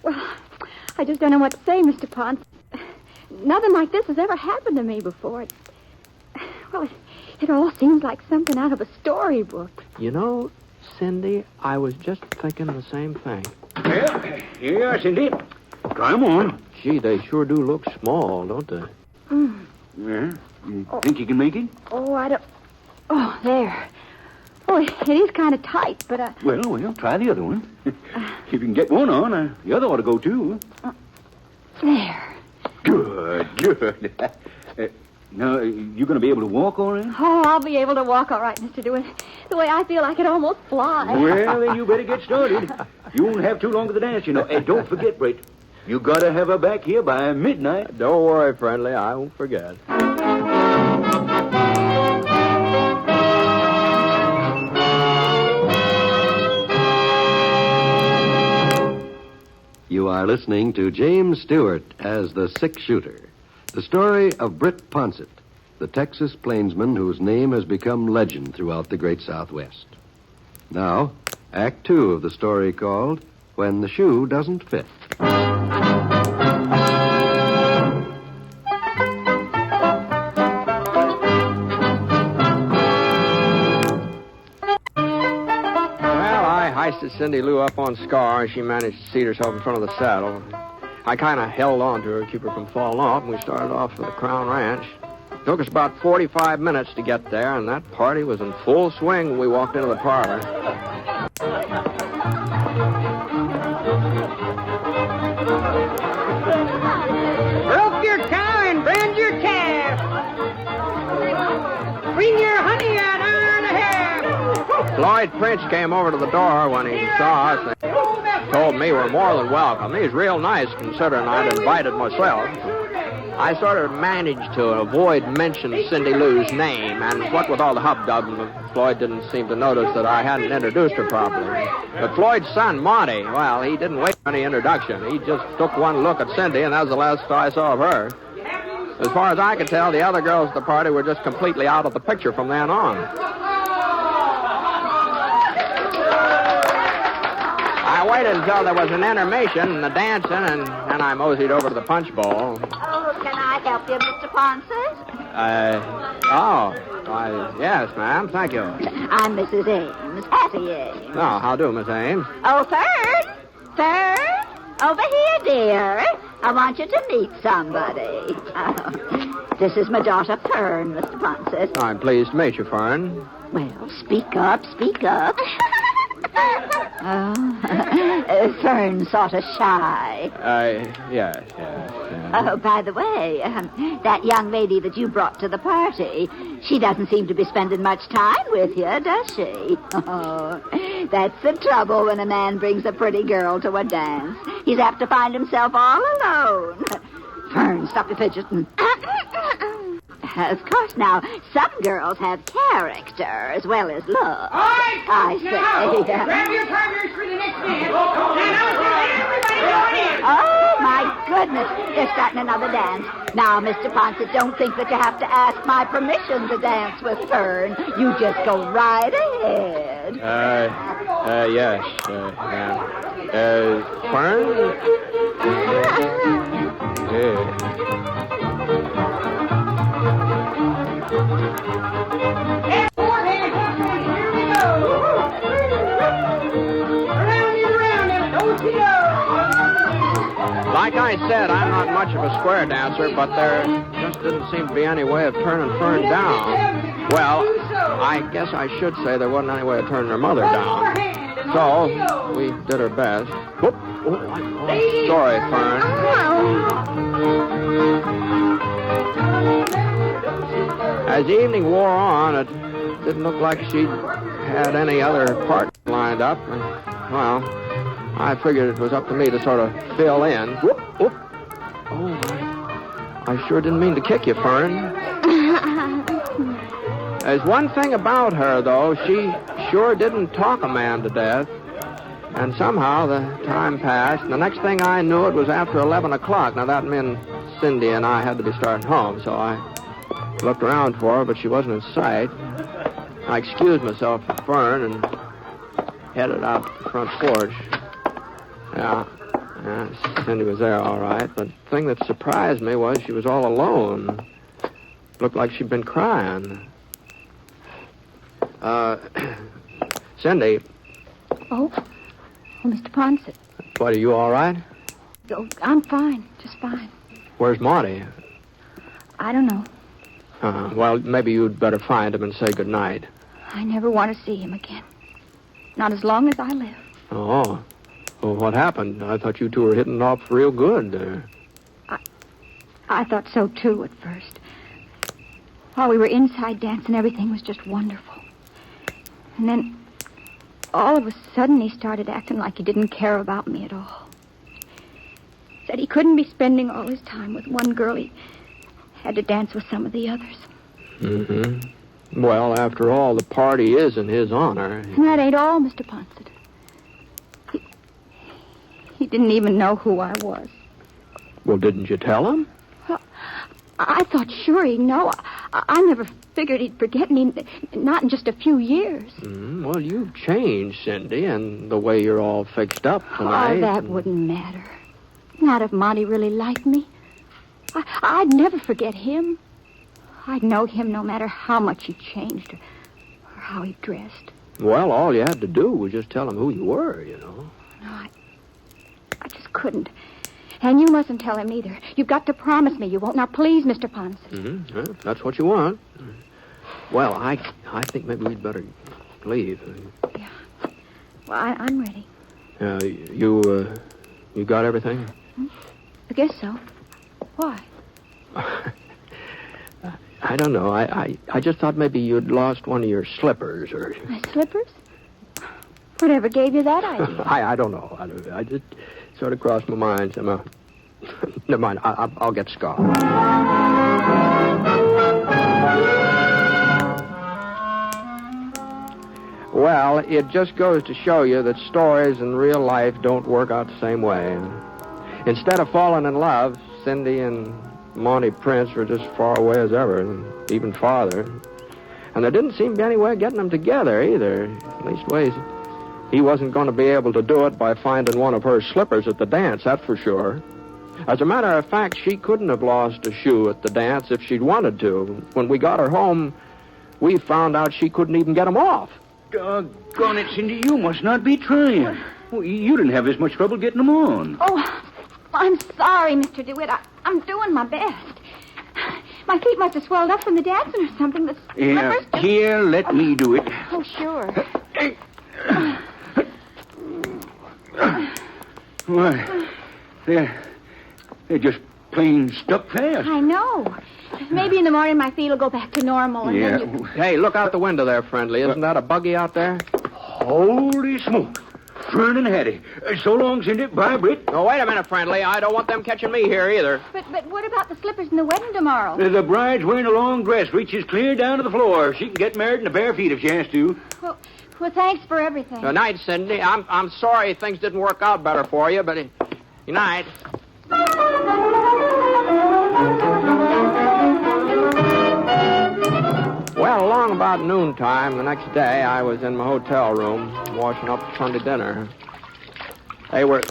Well, I just don't know what to say, Mr. Ponset. Nothing like this has ever happened to me before. It all seems like something out of a storybook. You know, Cindy, I was just thinking the same thing. Well, here you are, Cindy. Try 'em on. Gee, they sure do look small, don't they? Yeah? You think you can make it? Oh, I don't... Oh, there. Oh, it is kind of tight, but... Well, try the other one. If you can get one on, the other ought to go, too. There. Good. Now, you going to be able to walk all right? Oh, I'll be able to walk all right, Mr. Stewart. The way I feel I could almost fly. Well, then you better get started. You won't have too long to the dance, you know. And don't forget, Britt, you got to have her back here by midnight. Don't worry, friendly. I won't forget. You are listening to James Stewart as the six-shooter. The story of Britt Ponset, the Texas plainsman whose name has become legend throughout the great Southwest. Now, Act 2 of the story called When the Shoe Doesn't Fit. I hoisted Cindy Lou up on Scar, and she managed to seat herself in front of the saddle. I kind of held on to her to keep her from falling off, and we started off for the Crown Ranch. It took us about 45 minutes to get there, and that party was in full swing when we walked into the parlor. Rope your cow and brand your calf. Bring your honey an hour and a half. Floyd Prince came over to the door when he saw us and told me we're more than welcome. He's real nice considering I'd invited myself. I sort of managed to avoid mentioning Cindy Lou's name, and what with all the hubdub, Floyd didn't seem to notice that I hadn't introduced her properly. But Floyd's son, Monty, well, he didn't wait for any introduction. He just took one look at Cindy, and that was the last I saw of her. As far as I could tell, the other girls at the party were just completely out of the picture from then on. I waited until there was an intermission and the dancing, and then I moseyed over to the punch bowl. Oh, can I help you, Mr. Ponset? Yes, ma'am. Thank you. I'm Mrs. Ames, Hattie Ames. Oh, how do, Miss Ames? Oh, Fern, over here, dear. I want you to meet somebody. This is my daughter, Fern, Mr. Ponset. I'm pleased to meet you, Fern. Well, speak up. Fern's sort of shy. Yes. Oh, by the way, that young lady that you brought to the party, she doesn't seem to be spending much time with you, does she? Oh, that's the trouble when a man brings a pretty girl to a dance. He's apt to find himself all alone. Fern, stop your fidgeting. Of course, now, some girls have character as well as looks. All right, I say. grab your partners for the next dance. And I'll tell everybody going in. Oh, my goodness. They're starting another dance. Now, Mr. Ponset, don't think that you have to ask my permission to dance with Fern. You just go right ahead. Yes, Fern? Here we go. Around and don't you know? Like I said, I'm not much of a square dancer, but there just didn't seem to be any way of turning Fern down. Well, I guess I should say there wasn't any way of turning her mother down. So, we did our best. Whoop. Oh, sorry, Fern. As the evening wore on, it didn't look like she had any other part lined up. Well, I figured it was up to me to sort of fill in. Whoop, whoop. Oh, I sure didn't mean to kick you, Fern. There's one thing about her, though. She sure didn't talk a man to death. And somehow the time passed. And the next thing I knew, it was after 11 o'clock. Now, that meant Cindy and I had to be starting home, so I looked around for her, but she wasn't in sight. I excused myself from Fern and headed out the front porch. Yeah, Cindy was there all right. But the thing that surprised me was she was all alone. Looked like she'd been crying. Cindy. Oh, Mr. Ponset. What, are you all right? Oh, I'm fine, just fine. Where's Marty? I don't know. Well, maybe you'd better find him and say goodnight. I never want to see him again. Not as long as I live. Oh. Well, what happened? I thought you two were hitting off real good. I thought so, too, at first. While we were inside dancing, everything was just wonderful. And then, all of a sudden, he started acting like he didn't care about me at all. Said he couldn't be spending all his time with one girl. He had to dance with some of the others. Mm-hmm. Well, after all, the party is in his honor. And that ain't all, Mr. Ponset. He didn't even know who I was. Well, didn't you tell him? Well, I thought sure he'd know. I never figured he'd forget me, not in just a few years. Well, you've changed, Cindy, and the way you're all fixed up tonight. Oh, that wouldn't matter. Not if Monty really liked me. I'd never forget him. I'd know him no matter how much he changed or how he dressed. Well, all you had to do was just tell him who you were, you know. No, I just couldn't. And you mustn't tell him either. You've got to promise me you won't. Now, please, Mr. Ponset. Well, that's what you want. Well, I think maybe we'd better leave. Yeah. Well, I'm ready. You got everything? I guess so. Why? I don't know. I just thought maybe you'd lost one of your slippers or... My slippers? Whatever gave you that idea? I don't know. I just sort of crossed my mind somehow. Never mind. I'll get Scott. Well, it just goes to show you that stories in real life don't work out the same way. Instead of falling in love, Cindy and Monty Prince were just far away as ever, and even farther. And there didn't seem to be any way of getting them together either. Leastways, he wasn't going to be able to do it by finding one of her slippers at the dance, that's for sure. As a matter of fact, she couldn't have lost a shoe at the dance if she'd wanted to. When we got her home, we found out she couldn't even get them off. Doggone it, Cindy, you must not be trying. Well, you didn't have as much trouble getting them on. Oh, I'm sorry, Mr. DeWitt. I'm doing my best. My feet must have swelled up from the dancing or something. The slippers just... Here, let me do it. Oh, sure. Why, they're just plain stuck fast. I know. Maybe in the morning my feet will go back to normal. And then you... Hey, look out the window there, friendly. Isn't that a buggy out there? Holy smoke. Fern and Hattie. So long, Cindy. Bye, Britt. Oh, wait a minute, friendly. I don't want them catching me here either. But what about the slippers in the wedding tomorrow? The bride's wearing a long dress, reaches clear down to the floor. She can get married in the bare feet if she has to. Well, thanks for everything. Good night, Cindy. I'm sorry things didn't work out better for you, but good night. Well, along about noontime the next day, I was in my hotel room washing up for Sunday dinner. They were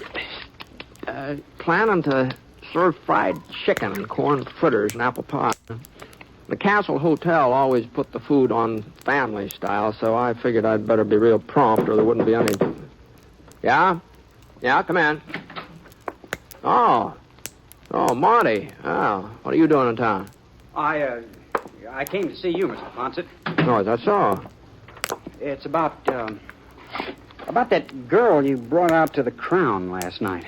planning to serve fried chicken and corn fritters and apple pie. The Castle Hotel always put the food on family style, so I figured I'd better be real prompt or there wouldn't be any... Yeah? Yeah, come in. Oh, Marty. Oh, what are you doing in town? I came to see you, Mr. Ponset. Oh, is that so? It's about that girl you brought out to the Crown last night.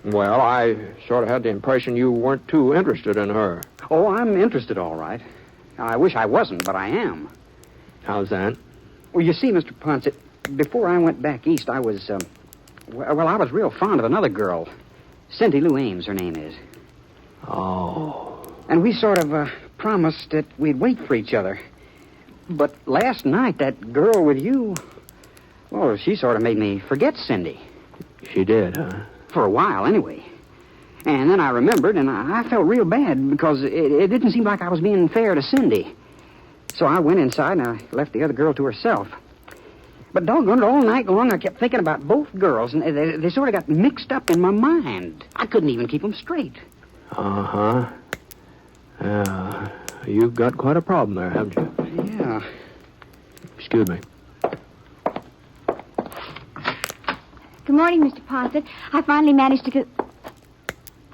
Well, I sort of had the impression you weren't too interested in her. Oh, I'm interested, all right. I wish I wasn't, but I am. How's that? Well, you see, Mr. Ponset, before I went back east, I was, I was real fond of another girl. Cindy Lou Ames, her name is. Oh. And we sort of promised that we'd wait for each other. But last night, that girl with you, well, she sort of made me forget Cindy. She did, huh? For a while, anyway. And then I remembered, and I felt real bad because it didn't seem like I was being fair to Cindy. So I went inside and I left the other girl to herself. But doggone it, all night long I kept thinking about both girls, and they sort of got mixed up in my mind. I couldn't even keep them straight. Uh-huh. You've got quite a problem there, haven't you? Yeah. Excuse me. Good morning, Mr. Ponset. I finally managed to get...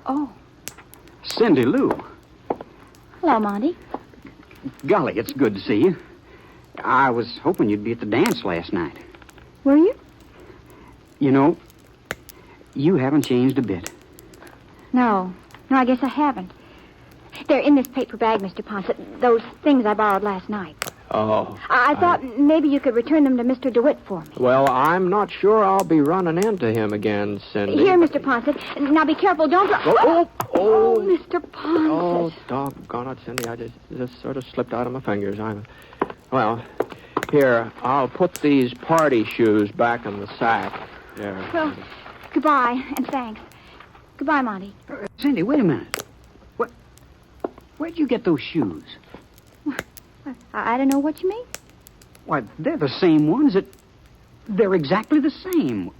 Oh. Cindy Lou. Hello, Monty. Golly, it's good to see you. I was hoping you'd be at the dance last night. Were you? You know, you haven't changed a bit. No, I guess I haven't. They're in this paper bag, Mr. Ponset. Those things I borrowed last night. Oh. I thought maybe you could return them to Mr. DeWitt for me. Well, I'm not sure I'll be running into him again, Cindy. Here, Mr. Ponset. Now be careful. Don't... Oh, Mr. Ponset. Oh, doggone it, Cindy. I just sort of slipped out of my fingers. Well, here, I'll put these party shoes back in the sack. There. Well, goodbye, and thanks. Goodbye, Monty. Cindy, wait a minute. Where'd you get those shoes? I don't know what you mean. Why, they're the same ones they're exactly the same.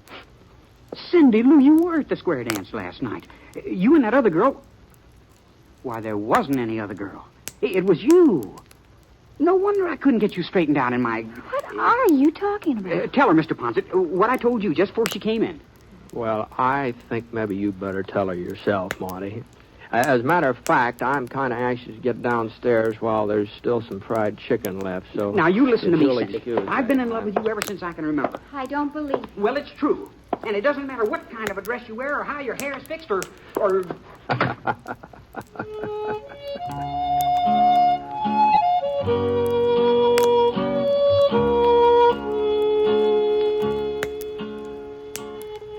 Cindy Lou, you were at the square dance last night. You and that other girl... Why, there wasn't any other girl. It was you. No wonder I couldn't get you straightened out in my... What are you talking about? Tell her, Mr. Ponset, what I told you just before she came in. Well, I think maybe you better tell her yourself, Monty. As a matter of fact, I'm kind of anxious to get downstairs while there's still some fried chicken left, so... Now, you listen to me, you'll Cindy. excuse me. I've been in love with you ever since I can remember. I don't believe it. Well, it's true. And it doesn't matter what kind of a dress you wear or how your hair is fixed or...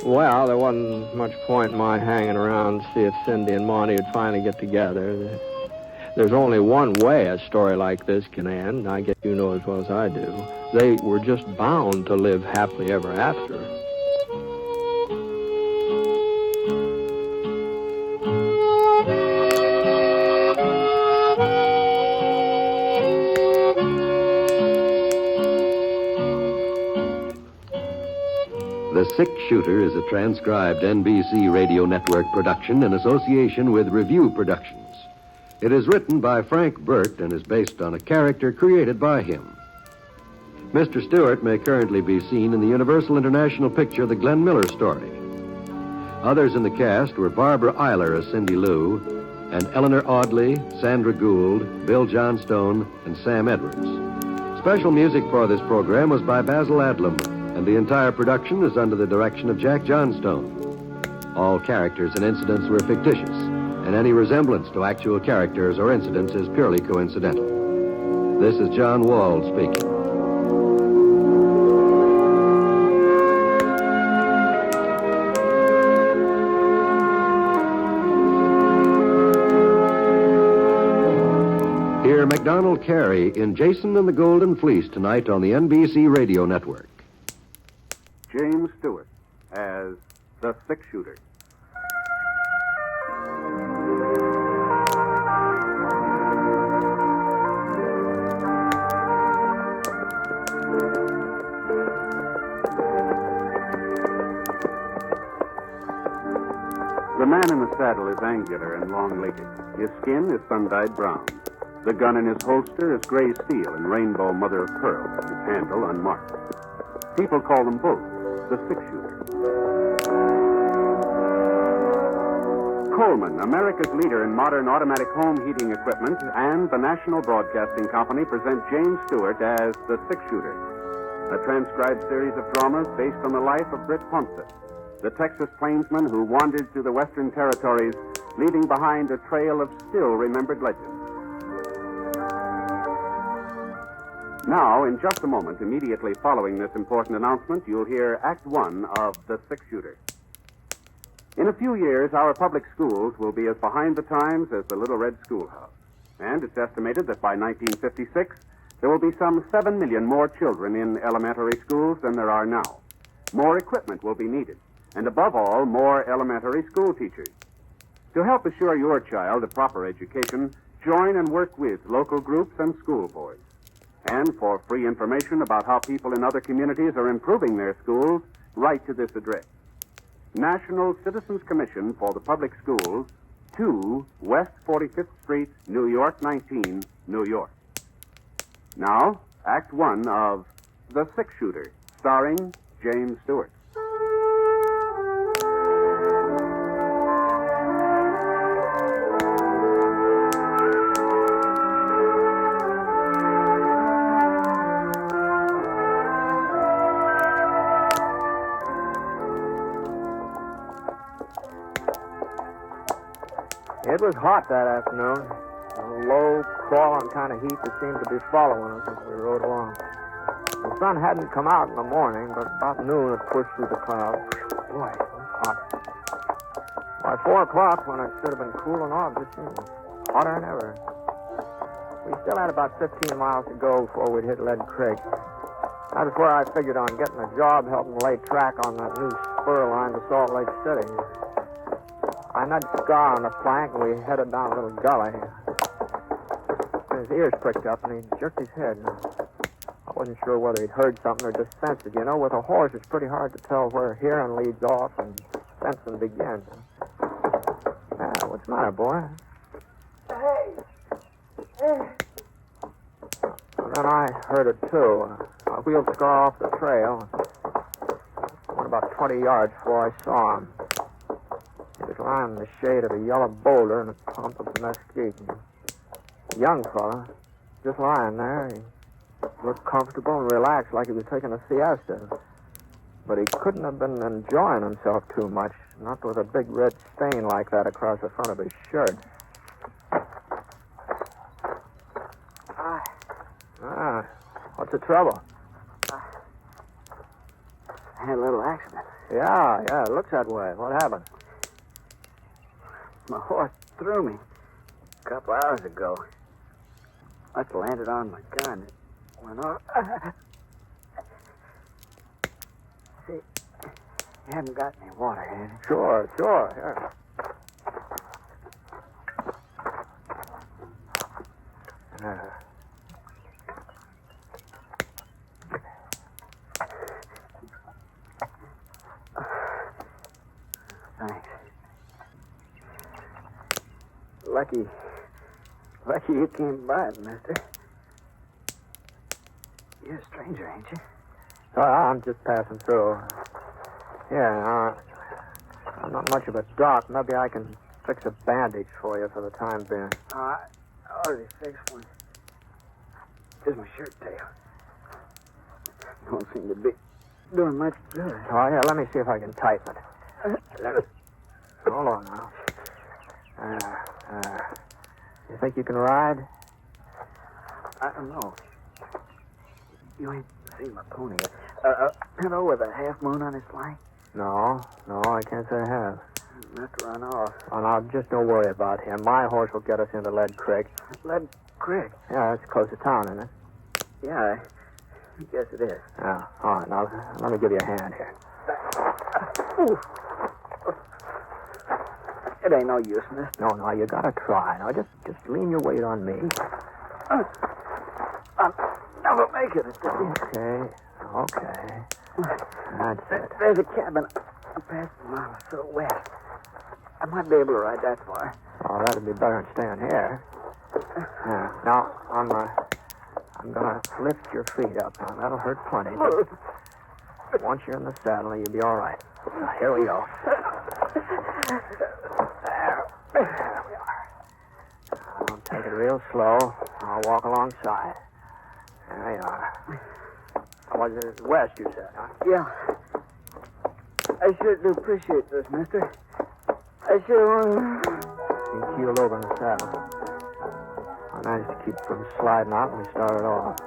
Well, there wasn't much point in my hanging around to see if Cindy and Monty would finally get together. There's only one way a story like this can end. I guess you know as well as I do. They were just bound to live happily ever after. The Six Shooter is a transcribed NBC Radio Network production in association with Review Productions. It is written by Frank Burt and is based on a character created by him. Mr. Stewart may currently be seen in the Universal International picture The Glenn Miller Story. Others in the cast were Barbara Eiler as Cindy Lou, and Eleanor Audley, Sandra Gould, Bill Johnstone, and Sam Edwards. Special music for this program was by Basil Adlam, and the entire production is under the direction of Jack Johnstone. All characters and incidents were fictitious, and any resemblance to actual characters or incidents is purely coincidental. This is John Wald speaking. Hear MacDonald Carey in Jason and the Golden Fleece tonight on the NBC Radio Network. James Stewart as the Six Shooter. The man in the saddle is angular and long-legged. His skin is sun-dyed brown. The gun in his holster is gray steel and rainbow mother of pearl, his handle unmarked. People call them both the Six Shooter. Coleman, America's leader in modern automatic home heating equipment, and the National Broadcasting Company present James Stewart as the Six Shooter, a transcribed series of dramas based on the life of Britt Ponset, the Texas plainsman who wandered through the Western Territories, leaving behind a trail of still-remembered legends. Now, in just a moment, immediately following this important announcement, you'll hear Act One of The Six Shooter. In a few years, our public schools will be as behind the times as the Little Red Schoolhouse. And it's estimated that by 1956, there will be some 7 million more children in elementary schools than there are now. More equipment will be needed. and above all, more elementary school teachers. To help assure your child a proper education, join and work with local groups and school boards. And for free information about how people in other communities are improving their schools, write to this address. National Citizens Commission for the Public Schools, 2 West 45th Street, New York 19, New York. Now, Act 1 of The Six Shooter, starring James Stewart. It was hot that afternoon. A low, crawling kind of heat that seemed to be following us as we rode along. The sun hadn't come out in the morning, but about noon it pushed through the clouds. Boy, it was hot. By 4 o'clock, when it should have been cooling off, it just seemed hotter than ever. We still had about 15 miles to go before we'd hit Lead Creek. That was where I figured on getting a job helping lay track on that new spur line to Salt Lake City. I nudged Scar on the plank, and we headed down a little gully. His ears pricked up, and he jerked his head. I wasn't sure whether he'd heard something or just sensed it. You know, with a horse, it's pretty hard to tell where hearing leads off and sensing begins. What's the matter, boy? Hey. And then I heard it, too. I wheeled Scar off the trail. Went about 20 yards before I saw him. He was lying in the shade of a yellow boulder in a clump of mesquite. A young fella, just lying there. He looked comfortable and relaxed like he was taking a siesta. But he couldn't have been enjoying himself too much, not with a big red stain like that across the front of his shirt. What's the trouble? I had a little accident. Yeah, it looks that way. What happened? My horse threw me a couple hours ago. Must have landed on my gun. It went off. See, you haven't got any water, have you? Sure. Yeah. Thanks. Lucky you came by, mister. You're a stranger, ain't you? I'm just passing through. Yeah, I'm not much of a doc. Maybe I can fix a bandage for you for the time being. I already fixed one. Just my shirt tail. Don't seem to be doing much good. Oh, yeah, let me see if I can tighten it. Hold on now. You think you can ride? I don't know. You ain't seen my pony yet. Hello, with a half moon on his flank? No, I can't say I have. Not to run off. Oh, now, just don't worry about him. My horse will get us into Lead Creek. Lead Creek? Yeah, it's close to town, isn't it? Yeah, I guess it is. Yeah, all right, now, let me give you a hand here. It ain't no use, miss. No, you gotta try. Now, just lean your weight on me. I'll never make it. Okay. That's it. There's a cabin past a mile or so west. I might be able to ride that far. Oh, that'd be better than staying here. Yeah. Now, I'm gonna lift your feet up. Now, that'll hurt plenty. But once you're in the saddle, you'll be all right. Now, here we go. There we are. I'll take it real slow. I'll walk alongside. There you are. Was it west, you said, huh? Yeah. I sure do appreciate this, mister. I sure want to... He keeled over in the saddle. I managed to keep from sliding out and we started off.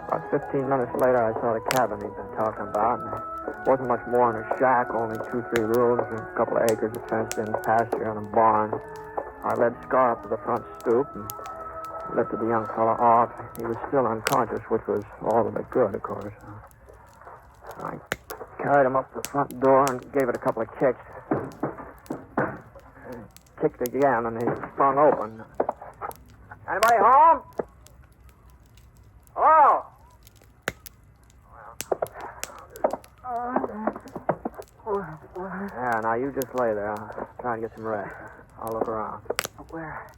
About 15 minutes later, I saw the cabin he'd been talking about. And it wasn't much more than a shack, only 2-3 rooms and a couple of acres of fenced-in pasture and a barn. I led Scar up to the front stoop and lifted the young fellow off. He was still unconscious, which was all of it good, of course. I carried him up to the front door and gave it a couple of kicks. Kicked again, and he sprung open. Anybody home? Hello? Yeah, now you just lay there. I'll try and get some rest. I'll look around. Where?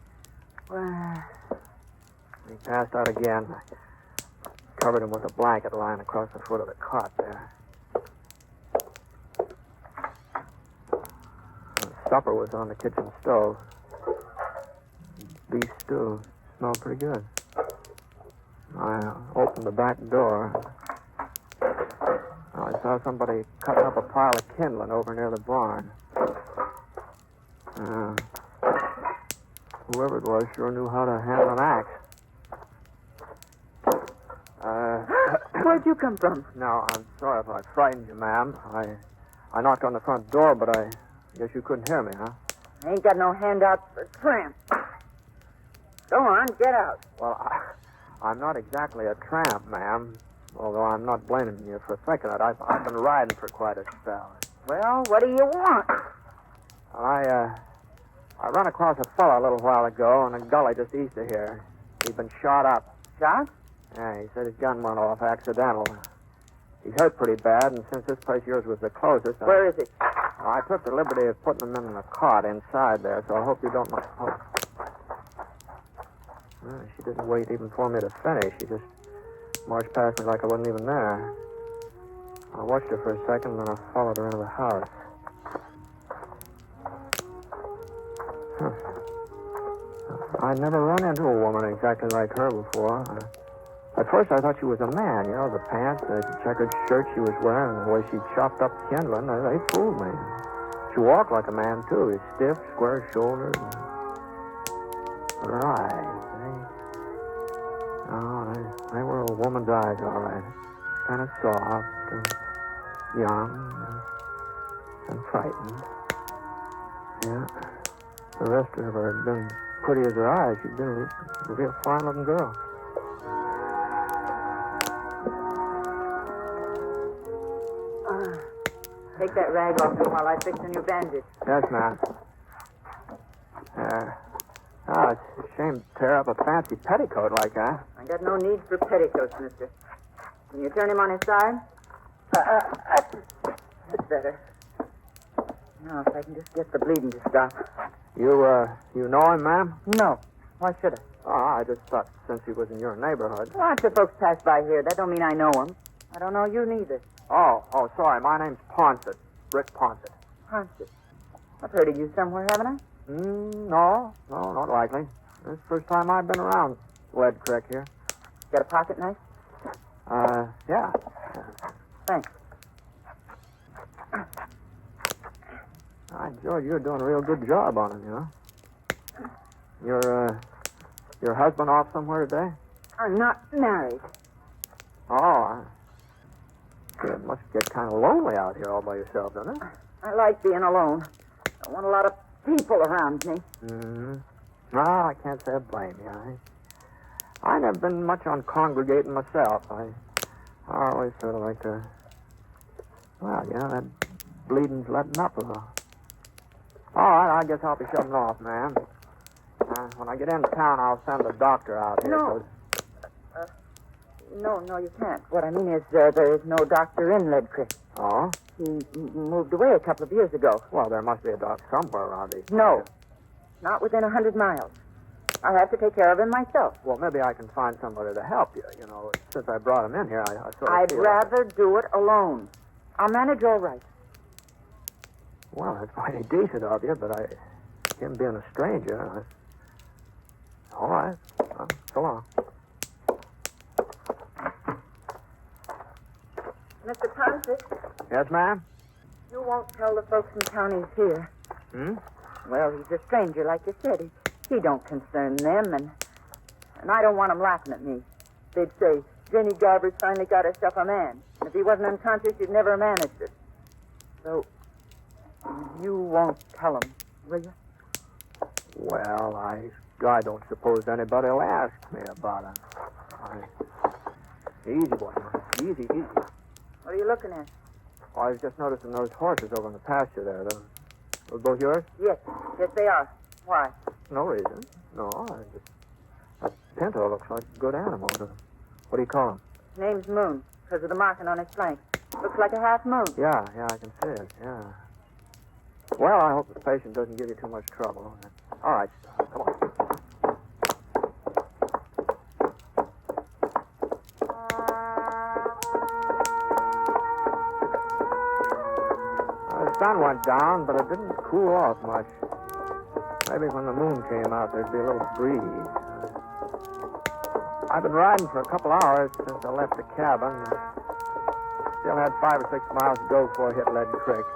He passed out again. I covered him with a blanket lying across the foot of the cot there. Supper was on the kitchen stove. Beef stew. Smelled pretty good. I opened the back door. I saw somebody cutting up a pile of kindling over near the barn. Whoever it was sure knew how to handle an axe. Where'd you come from? No, I'm sorry if I frightened you, ma'am. I knocked on the front door, but I guess you couldn't hear me, huh? I ain't got no handout for a tramp. Go on, get out. Well, I'm not exactly a tramp, ma'am. Although I'm not blaming you for thinking it. I've been riding for quite a spell. Well, what do you want? I run across a fellow a little while ago in a gully just east of here. He'd been shot up. Shot? Yeah, he said his gun went off accidental. He's hurt pretty bad, and since this place of yours was the closest... Where is he? I took the liberty of putting him in the cot inside there, so I hope you don't... Oh. Well, she didn't wait even for me to finish. She just marched past me like I wasn't even there. I watched her for a second, and then I followed her into the house. I'd never run into a woman exactly like her before. At first, I thought she was a man. You know, the pants, the checkered shirt she was wearing, and the way she chopped up kindling, they fooled me. She walked like a man, too. Stiff, square shoulders. But her eyes, they were a woman's eyes, all right. Kind of soft and young and frightened. Yeah. The rest of her had been pretty as her eyes. She'd been a real fine-looking girl. Take that rag off me while I fix a new bandage. Yes, ma'am. It's a shame to tear up a fancy petticoat like that. I got no need for petticoats, mister. Can you turn him on his side? That's better. Now, if I can just get the bleeding to stop. You know him, ma'am? No. Why should I? Oh, I just thought since he was in your neighborhood. Lots of folks pass by here. That don't mean I know him. I don't know you neither. Oh, sorry. My name's Ponset. Britt Ponset. Ponset. I've heard of you somewhere, haven't I? No, not likely. This is the first time I've been around Lead Creek here. Got a pocket knife? Yeah. Thanks. George, you're doing a real good job on him, you know. Your husband off somewhere today? I'm not married. Oh, it must get kind of lonely out here all by yourself, doesn't it? I like being alone. I want a lot of people around me. No, I can't say I blame you. I never been much on congregating myself. I always sort of like to... Well, you know, that bleeding's letting up a little. All right, I guess I'll be shutting off, ma'am. When I get into town, I'll send the doctor out here. No. No, you can't. What I mean is there is no doctor in Lead Creek. Oh? He moved away a couple of years ago. Well, there must be a doctor somewhere around these. No. Not within 100 miles. I'll have to take care of him myself. Well, maybe I can find somebody to help you. You know, since I brought him in here, I sort of I'd feel rather do it alone. I'll manage all right. Well, that's mighty decent of you, but him being a stranger, all right. So long. Mr. Ponset, Yes, ma'am? you won't tell the folks in town he's here. Well, he's a stranger, like you said. He don't concern them, and I don't want them laughing at me. They'd say, Jenny Garber's finally got herself a man. And if he wasn't unconscious, she'd never have managed it. So, you won't tell them, will you? Well, I don't suppose anybody will ask me about him. Easy, boy. Easy. What are you looking at? Oh, I was just noticing those horses over in the pasture there. Those both yours? Yes, they are. Why? No reason. No, that pinto looks like a good animal. What do you call him? His name's Moon, because of the marking on his flank. Looks like a half moon. Yeah, I can see it, yeah. Well, I hope the patient doesn't give you too much trouble. All right, come on. The sun went down, but it didn't cool off much. Maybe when the moon came out, there'd be a little breeze. I've been riding for a couple hours since I left the cabin. Still had 5 or 6 miles to go before I hit Lead Creek.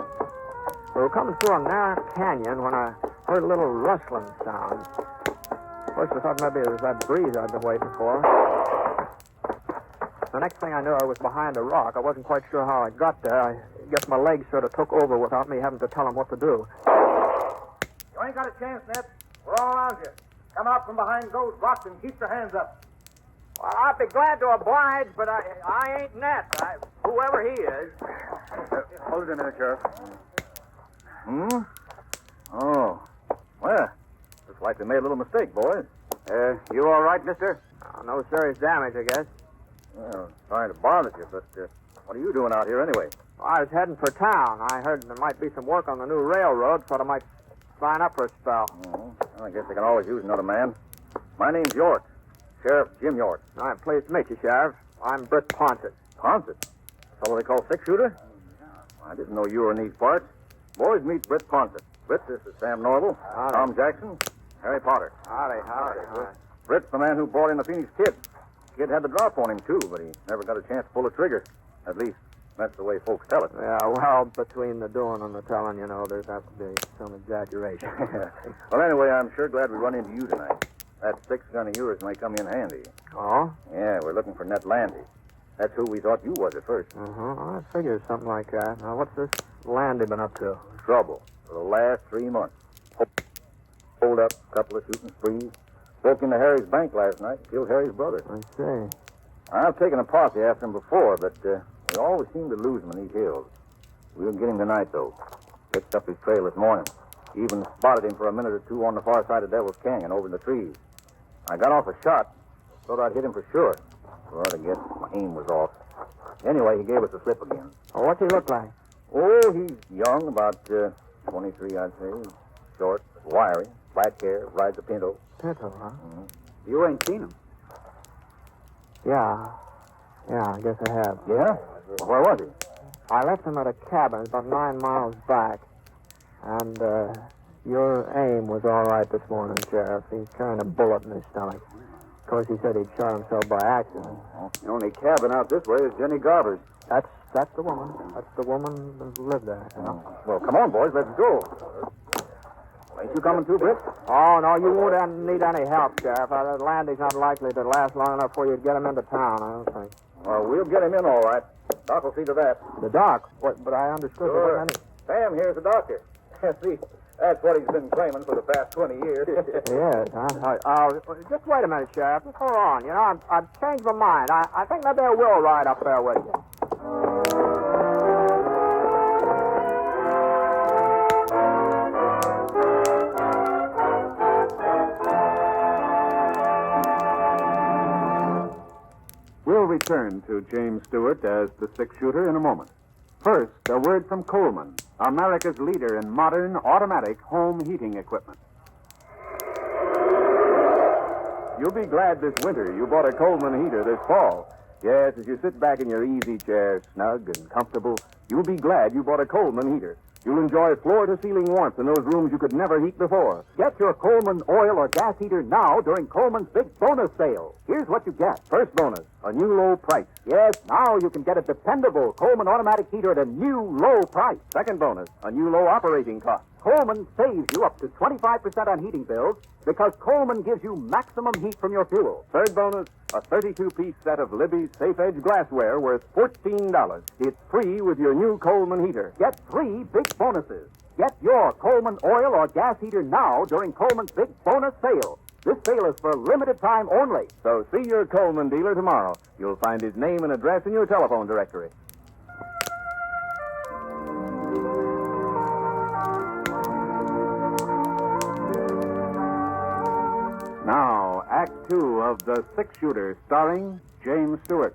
We were coming through a narrow canyon when I heard a little rustling sound. First, I thought maybe it was that breeze I'd been waiting for. The next thing I knew, I was behind a rock. I wasn't quite sure how I got there. I guess my legs sort of took over without me having to tell them what to do. You ain't got a chance, Ned. We're all around you. Come out from behind those rocks and keep your hands up. Well, I'd be glad to oblige, but I ain't Ned. Whoever he is. Hold it a minute, Sheriff. Oh. Well, looks like they made a little mistake, boys. You all right, mister? No serious damage, I guess. Well, sorry to bother you, but what are you doing out here anyway? Well, I was heading for town. I heard there might be some work on the new railroad, thought I might sign up for a spell. Oh, well, I guess they can always use another man. My name's York. Sheriff Jim York. I'm pleased to meet you, Sheriff. I'm Britt Ponset. Ponset? The fellow they call six-shooter? I didn't know you were in these parts. Boys, meet Britt Ponset. Britt, this is Sam Norval, Tom Jackson, Harry Potter. Howdy. Britt's the man who brought in the Phoenix Kid. Kid had the drop on him, too, but he never got a chance to pull the trigger. At least, that's the way folks tell it. Yeah, well, between the doing and the telling, there's apt to be some exaggeration. Well, anyway, I'm sure glad we run into you tonight. That 6-gun of yours may come in handy. Oh? Yeah, we're looking for Ned Landy. That's who we thought you was at first. I figured something like that. Now, what's this Landy been up to? Trouble for the last 3 months. Hold up, a couple of shooting sprees. Broke into Harry's bank last night, killed Harry's brother. I see. I've taken a posse after him before, but we always seem to lose him in these hills. We'll get him tonight, though. Picked up his trail this morning. Even spotted him for a minute or two on the far side of Devil's Canyon over in the trees. I got off a shot. Thought I'd hit him for sure. But I guess my aim was off. Anyway, he gave us a slip again. Oh, what's he look like? Oh, he's young, about 23, I'd say. Short, wiry, black hair, rides a pinto. Pinto, huh? Mm-hmm. You ain't seen him. Yeah, I guess I have. Yeah? Well, where was he? I left him at a cabin about 9 miles back. And, your aim was all right this morning, Sheriff. He's carrying a bullet in his stomach. Of course, he said he'd shot himself by accident. The only cabin out this way is Jenny Garber's. That's the woman. That's the woman who lived there. Well, come on, boys. Let's go. Ain't you coming too, Britt? Oh, no, you won't need any help, Sheriff. Landy's not likely to last long enough for you to get him into town, I don't think. Well, we'll get him in all right. Doc will see to that. The doc? What? But I understood there wasn't any... Sam here's the doctor. See, that's what he's been claiming for the past 20 years. Yes, huh? Just wait a minute, Sheriff. Just hold on. I've changed my mind. I think maybe I will ride up there with you. We'll return to James Stewart as the six-shooter in a moment. First, a word from Coleman, America's leader in modern automatic home heating equipment. You'll be glad this winter you bought a Coleman heater this fall. Yes, as you sit back in your easy chair, snug and comfortable, you'll be glad you bought a Coleman heater. You'll enjoy floor-to-ceiling warmth in those rooms you could never heat before. Get your Coleman oil or gas heater now during Coleman's big bonus sale. Here's what you get. First bonus, a new low price. Yes, now you can get a dependable Coleman automatic heater at a new low price. Second bonus, a new low operating cost. Coleman saves you up to 25% on heating bills because Coleman gives you maximum heat from your fuel. Third bonus, a 32-piece set of Libby's Safe Edge glassware worth $14. It's free with your new Coleman heater. Get 3 big bonuses. Get your Coleman oil or gas heater now during Coleman's big bonus sale. This sale is for a limited time only. So see your Coleman dealer tomorrow. You'll find his name and address in your telephone directory. of The Six Shooter, starring James Stewart.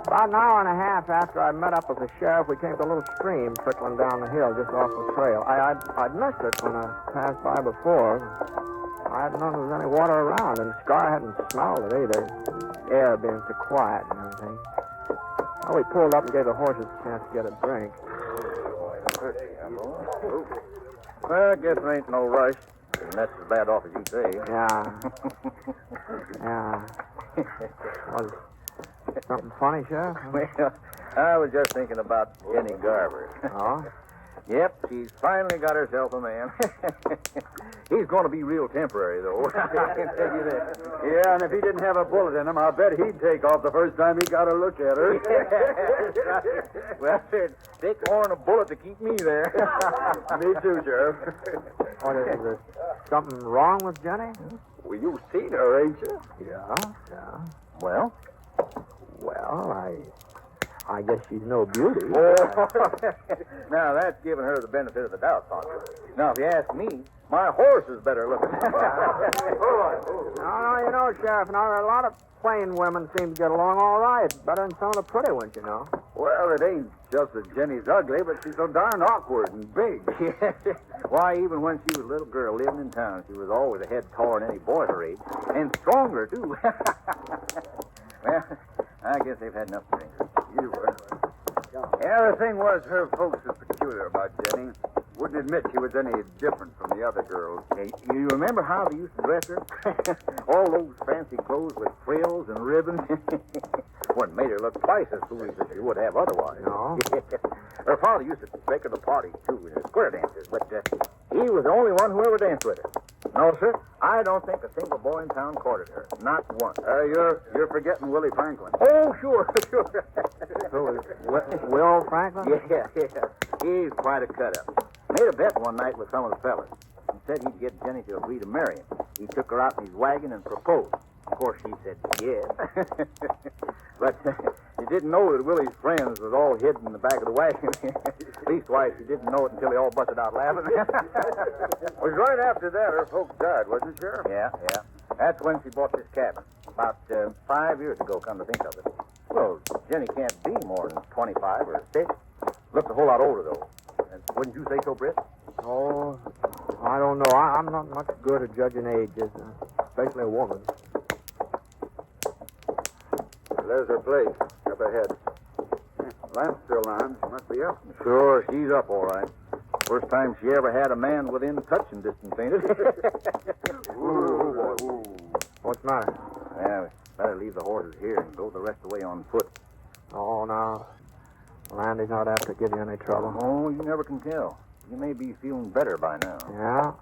About an hour and a half after I met up with the sheriff, we came to a little stream trickling down the hill just off the trail. I'd missed it when I passed by before. I hadn't known there was any water around, and Scar hadn't smelled it either. The air being so quiet and everything. Well, we pulled up and gave the horses a chance to get a drink. Well, I guess there ain't no rush. And that's as bad off as you say. Yeah. Yeah. Was something funny, Sheriff? Well, I was just thinking about Jenny Garber. Oh? Yep, she's finally got herself a man. He's going to be real temporary, though. I can tell you that. Yeah, and if he didn't have a bullet in him, I'll bet he'd take off the first time he got a look at her. Well, it'd take more than a bullet to keep me there. Me too, Sheriff. What is there something wrong with Jenny? Well, you've seen her, ain't you? Yeah. Well, I guess she's no beauty. Oh. Now, that's giving her the benefit of the doubt, Ponset. Now, if you ask me, my horse is better looking. No, you know, Sheriff, now there are a lot of plain women seem to get along all right. Better than some of the pretty ones, you know. Well, it ain't just that Jenny's ugly, but she's so darn awkward and big. Why, even when she was a little girl living in town, she was always a head taller than any boy her age. And stronger, too. Well, I guess they've had enough drink. You were. Yeah, the thing was, her folks was peculiar about Jenny. Wouldn't admit she was any different from the other girls. Hey, you remember how they used to dress her? All those fancy clothes with frills and ribbons. What made her look twice as foolish as she would have otherwise. No? Her father used to take her to parties, too, in the square dances, but he was the only one who ever danced with her. No, sir, I don't think a single boy in town courted her. Not one. You're forgetting Willie Franklin. Oh, sure. So is Will Franklin? Yeah. He's quite a cut-up. Made a bet one night with some of the fellas. He said he'd get Jenny to agree to marry him. He took her out in his wagon and proposed. Of course, she said yes. But he didn't know that Willie's friends was all hidden in the back of the wagon. Leastwise, he didn't know it until they all busted out laughing. It was right after that her folks died, wasn't it, Sheriff? Yeah. That's when she bought this cabin. About 5 years ago, come to think of it. Well, Jenny can't be more than 25 or 6. Looks a whole lot older, though. Wouldn't you say so, Britt? Oh, I don't know. I'm not much good at judging ages, especially a woman. There's her place, up ahead. Lamp's still on. She must be up. Sure, she's up all right. First time she ever had a man within touching distance, ain't it? Ooh. What's the matter? Yeah, we better leave the horses here and go the rest of the way on foot. Oh, no. Landy's not apt to give you any trouble. Oh, you never can tell. You may be feeling better by now. Yeah,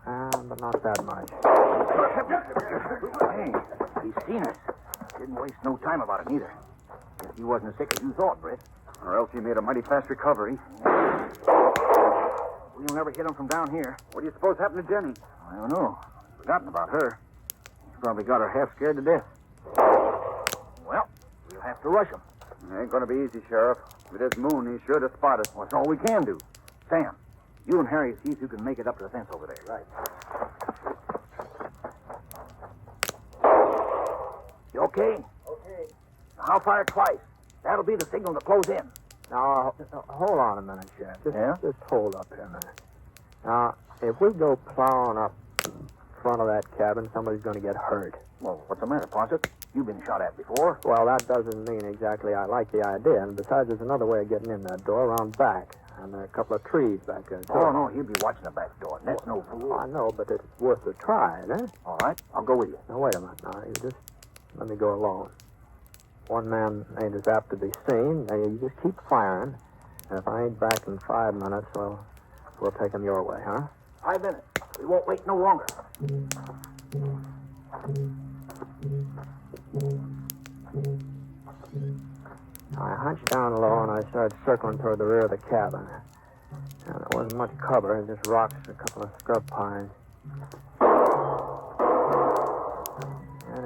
but not that much. Hey, he's seen us. Didn't waste no time about it, neither. Guess he wasn't as sick as you thought, Britt. Or else he made a mighty fast recovery. We'll never hit him from down here. What do you suppose happened to Jenny? I don't know. Forgotten about her. He's probably got her half scared to death. Well, we'll have to rush him. It ain't going to be easy, Sheriff. With this moon, he's sure to spot us. Well, that's all we can do. Sam, you and Harry see if you can make it up to the fence over there. Right. You okay? Okay. Now, I'll fire twice. That'll be the signal to close in. Now, hold on a minute, Sheriff. Just hold up here a minute. Now, if we go plowing up in front of that cabin, somebody's going to get hurt. Well, what's the matter, Ponset? You've been shot at before. Well, that doesn't mean exactly I like the idea. And besides, there's another way of getting in that door around back. And there are a couple of trees back there, too. Oh, no, he'll be watching the back door. That's no fool. I know, but it's worth a try, eh? All right, I'll go with you. Now, wait a minute. Now, you just let me go alone. One man ain't as apt to be seen. Now, you just keep firing. And if I ain't back in 5 minutes, well, we'll take him your way, huh? 5 minutes. We won't wait no longer. I hunched down low and I started circling toward the rear of the cabin. And there wasn't much cover, just rocks and a couple of scrub pines.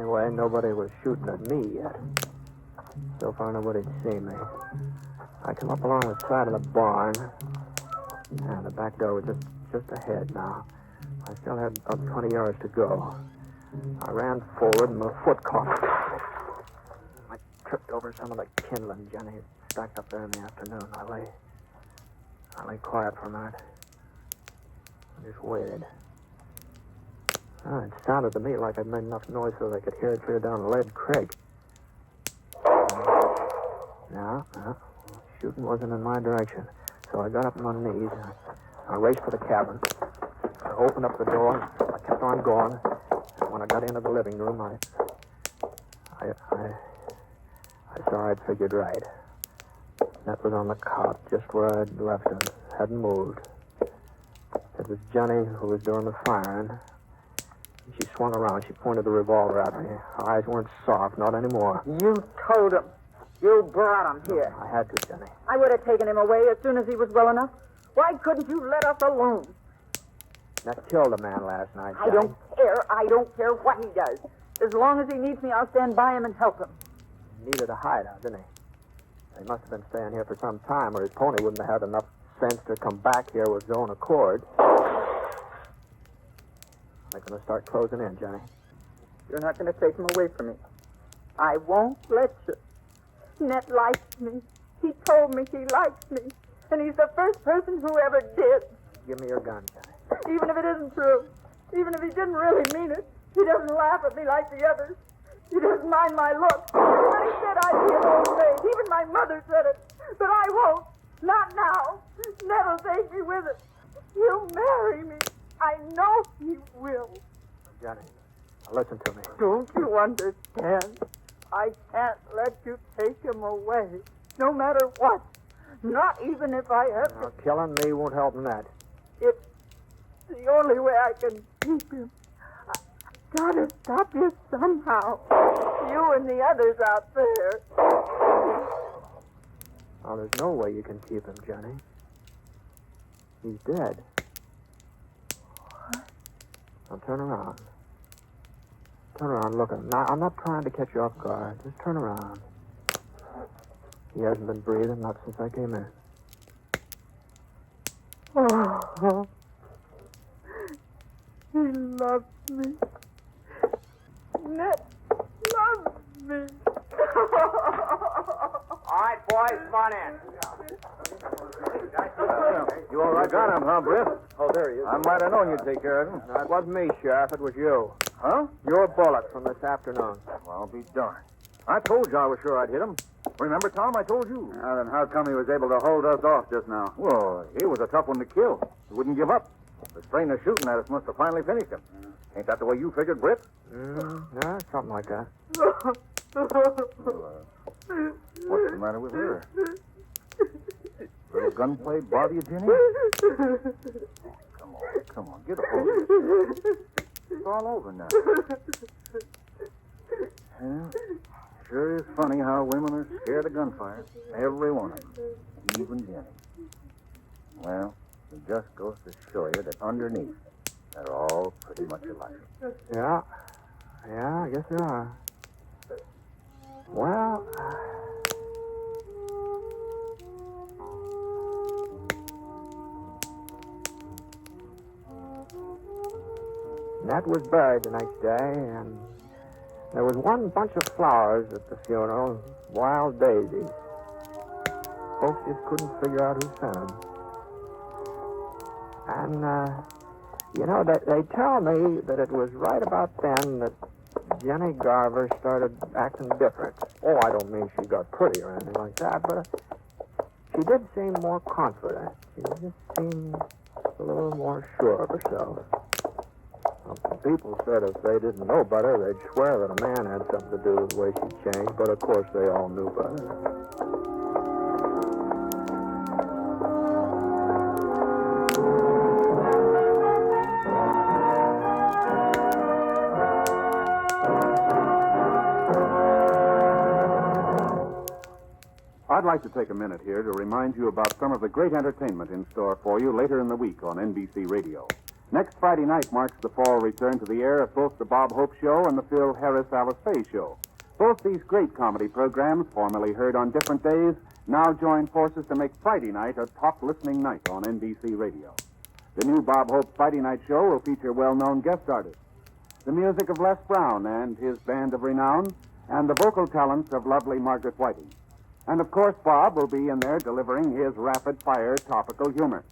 Anyway, nobody was shooting at me yet. So far, nobody'd seen me. I come up along the side of the barn. And the back door was just ahead now. I still had about 20 yards to go. I ran forward and my foot caught. I tripped over some of the kindling Jenny had stacked up there in the afternoon. I lay quiet for a minute. I just waited. It sounded to me like I'd made enough noise so they could hear it clear down Lead Creek. No, shooting wasn't in my direction. So I got up on my knees and I raced for the cabin. I opened up the door. I kept on going. And when I got into the living room, I saw I'd figured right. That was on the cot, just where I'd left him. Hadn't moved. It was Jenny who was doing the firing. She swung around. She pointed the revolver at me. Her eyes weren't soft, not anymore. You told him. You brought him here. I had to, Jenny. I would have taken him away as soon as he was well enough. Why couldn't you let us alone? That killed a man last night, I don't care. I don't care what he does. As long as he needs me, I'll stand by him and help him. He needed a hideout, didn't he? He must have been staying here for some time, or his pony wouldn't have had enough sense to come back here with his own accord. They're going to start closing in, Jenny. You're not going to take him away from me. I won't let you. Ned likes me. He told me he likes me. And he's the first person who ever did. Give me your gun, Jenny. Even if it isn't true. Even if he didn't really mean it. He doesn't laugh at me like the others. He doesn't mind my looks. Everybody said I'd be an old maid. Even my mother said it. But I won't. Not now. Ned'll take me with it. He'll marry me. I know he will. Jenny, listen to me. Don't you understand? I can't let you take him away. No matter what. Not even if I have to. Killing me won't help in that. It's the only way I can keep him. I gotta stop you somehow. You and the others out there. Oh, there's no way you can keep him, Jenny. He's dead. What? Now turn around. Turn around, look at him. Now, I'm not trying to catch you off guard. Just turn around. He hasn't been breathing, not since I came in. Oh, he loves me. Ned loves me. All right, boys, come on in. You all right? Got him, huh, Britt? Oh, there he is. I might have known you'd take care of him. No, it wasn't me, Sheriff. It was you. Huh? Your bullet from this afternoon. Well, I'll be darned. I told you I was sure I'd hit him. Remember, Tom, I told you. Now, then how come he was able to hold us off just now? Well, he was a tough one to kill. He wouldn't give up. The strain of shooting at us must have finally finished him. Ain't that the way you figured, Britt? Yeah, something like that. What's the matter with her? Little gunplay bother you, Jenny? Come on, get a hold of it. It's all over now. Yeah, sure is funny how women are scared of gunfire. Every one of them. Even Jenny. Well, it just goes to show you that underneath, they're all pretty much alike. Yeah, I guess they are. Well, Ned was buried the next day, and there was one bunch of flowers at the funeral, wild daisies. Folks just couldn't figure out who sent them. And, they tell me that it was right about then that Jenny Garver started acting different. Oh, I don't mean she got pretty or anything like that, but she did seem more confident. She just seemed a little more sure of herself. Well, people said if they didn't know better, they'd swear that a man had something to do with the way she changed, but of course they all knew better. I'd like to take a minute here to remind you about some of the great entertainment in store for you later in the week on NBC Radio. Next Friday night marks the fall return to the air of both the Bob Hope Show and the Phil Harris Alice Faye Show. Both these great comedy programs, formerly heard on different days, now join forces to make Friday night a top listening night on NBC Radio. The new Bob Hope Friday night show will feature well-known guest artists, the music of Les Brown and his band of renown, and the vocal talents of lovely Margaret Whiting. And, of course, Bob will be in there delivering his rapid-fire topical humor.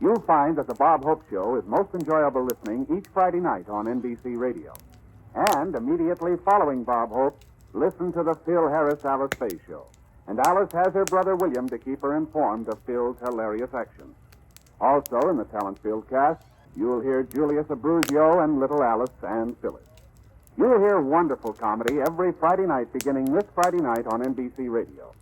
You'll find that the Bob Hope Show is most enjoyable listening each Friday night on NBC Radio. And immediately following Bob Hope, listen to the Phil Harris Alice Faye Show. And Alice has her brother William to keep her informed of Phil's hilarious actions. Also in the talent-filled cast, you'll hear Julius Abruzio and little Alice and Phyllis. You'll hear wonderful comedy every Friday night beginning this Friday night on NBC Radio.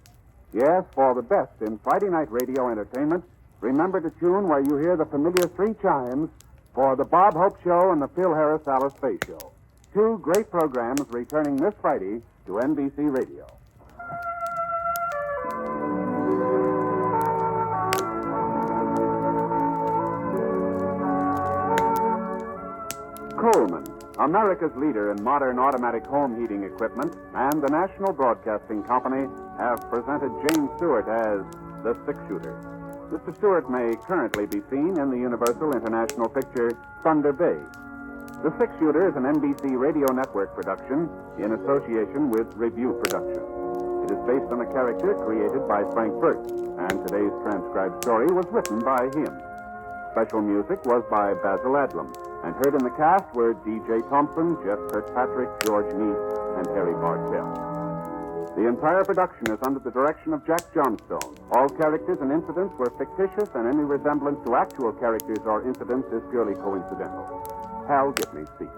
Yes, for the best in Friday night radio entertainment, remember to tune where you hear the familiar three chimes for the Bob Hope Show and the Phil Harris Alice Faye Show. Two great programs returning this Friday to NBC Radio. Coleman, America's leader in modern automatic home heating equipment, and the National Broadcasting Company have presented James Stewart as the six-shooter. Mr. Stewart may currently be seen in the Universal International picture Thunder Bay. The Six-Shooter is an NBC Radio Network production in association with Review Productions. It is based on a character created by Frank Burt, and today's transcribed story was written by him. Special music was by Basil Adlam, and heard in the cast were D.J. Thompson, Jeff Kirkpatrick, George Neese, and Harry Bartell. The entire production is under the direction of Jack Johnstone. All characters and incidents were fictitious, and any resemblance to actual characters or incidents is purely coincidental. Hal Gibney speaking.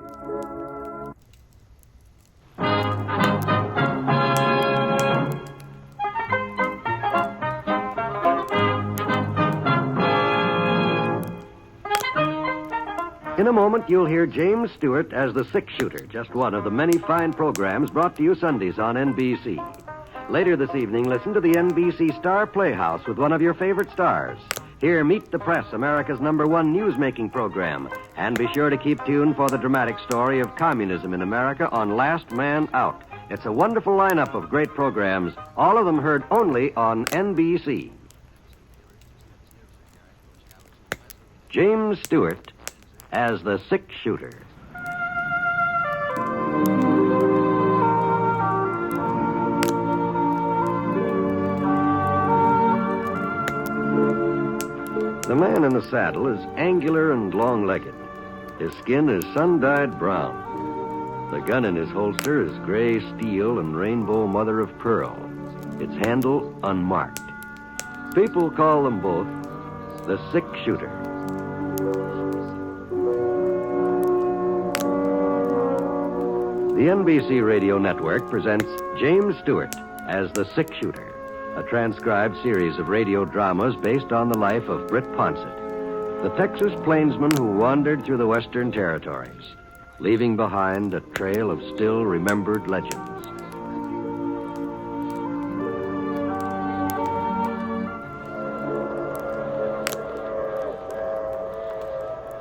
In a moment, you'll hear James Stewart as the six-shooter, just one of the many fine programs brought to you Sundays on NBC. Later this evening, listen to the NBC Star Playhouse with one of your favorite stars. Here, Meet the Press, America's #1 news-making program. And be sure to keep tuned for the dramatic story of communism in America on Last Man Out. It's a wonderful lineup of great programs, all of them heard only on NBC. James Stewart as the six-shooter. The man in the saddle is angular and long-legged. His skin is sun-dyed brown. The gun in his holster is gray steel and rainbow mother of pearl. Its handle unmarked. People call them both the six-shooter. The NBC Radio Network presents James Stewart as the six-shooter, a transcribed series of radio dramas based on the life of Britt Ponset, the Texas plainsman who wandered through the Western Territories, leaving behind a trail of still remembered legends.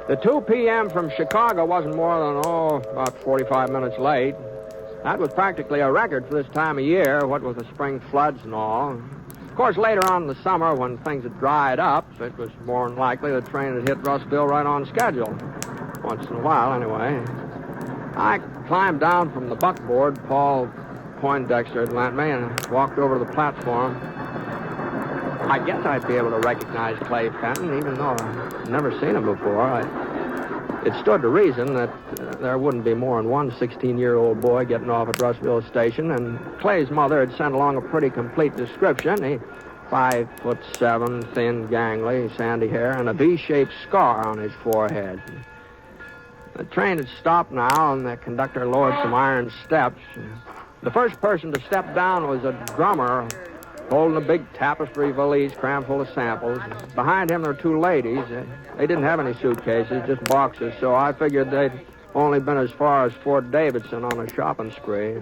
The 2 p.m. from Chicago wasn't more than, about 45 minutes late. That was practically a record for this time of year, what with the spring floods and all. Of course, later on in the summer, when things had dried up, it was more than likely the train had hit Russville right on schedule. Once in a while, anyway. I climbed down from the buckboard Paul Poindexter had lent me and walked over to the platform. I guess I'd be able to recognize Clay Fenton, even though I've never seen him before. It stood to reason that there wouldn't be more than one 16-year-old boy getting off at Russville Station, and Clay's mother had sent along a pretty complete description. He 5'7", thin, gangly, sandy hair, and a V-shaped scar on his forehead. The train had stopped now, and the conductor lowered some iron steps. The first person to step down was a drummer holding a big tapestry valise crammed full of samples. Behind him there were 2 ladies. They didn't have any suitcases, just boxes, so I figured they'd only been as far as Fort Davidson on a shopping spree.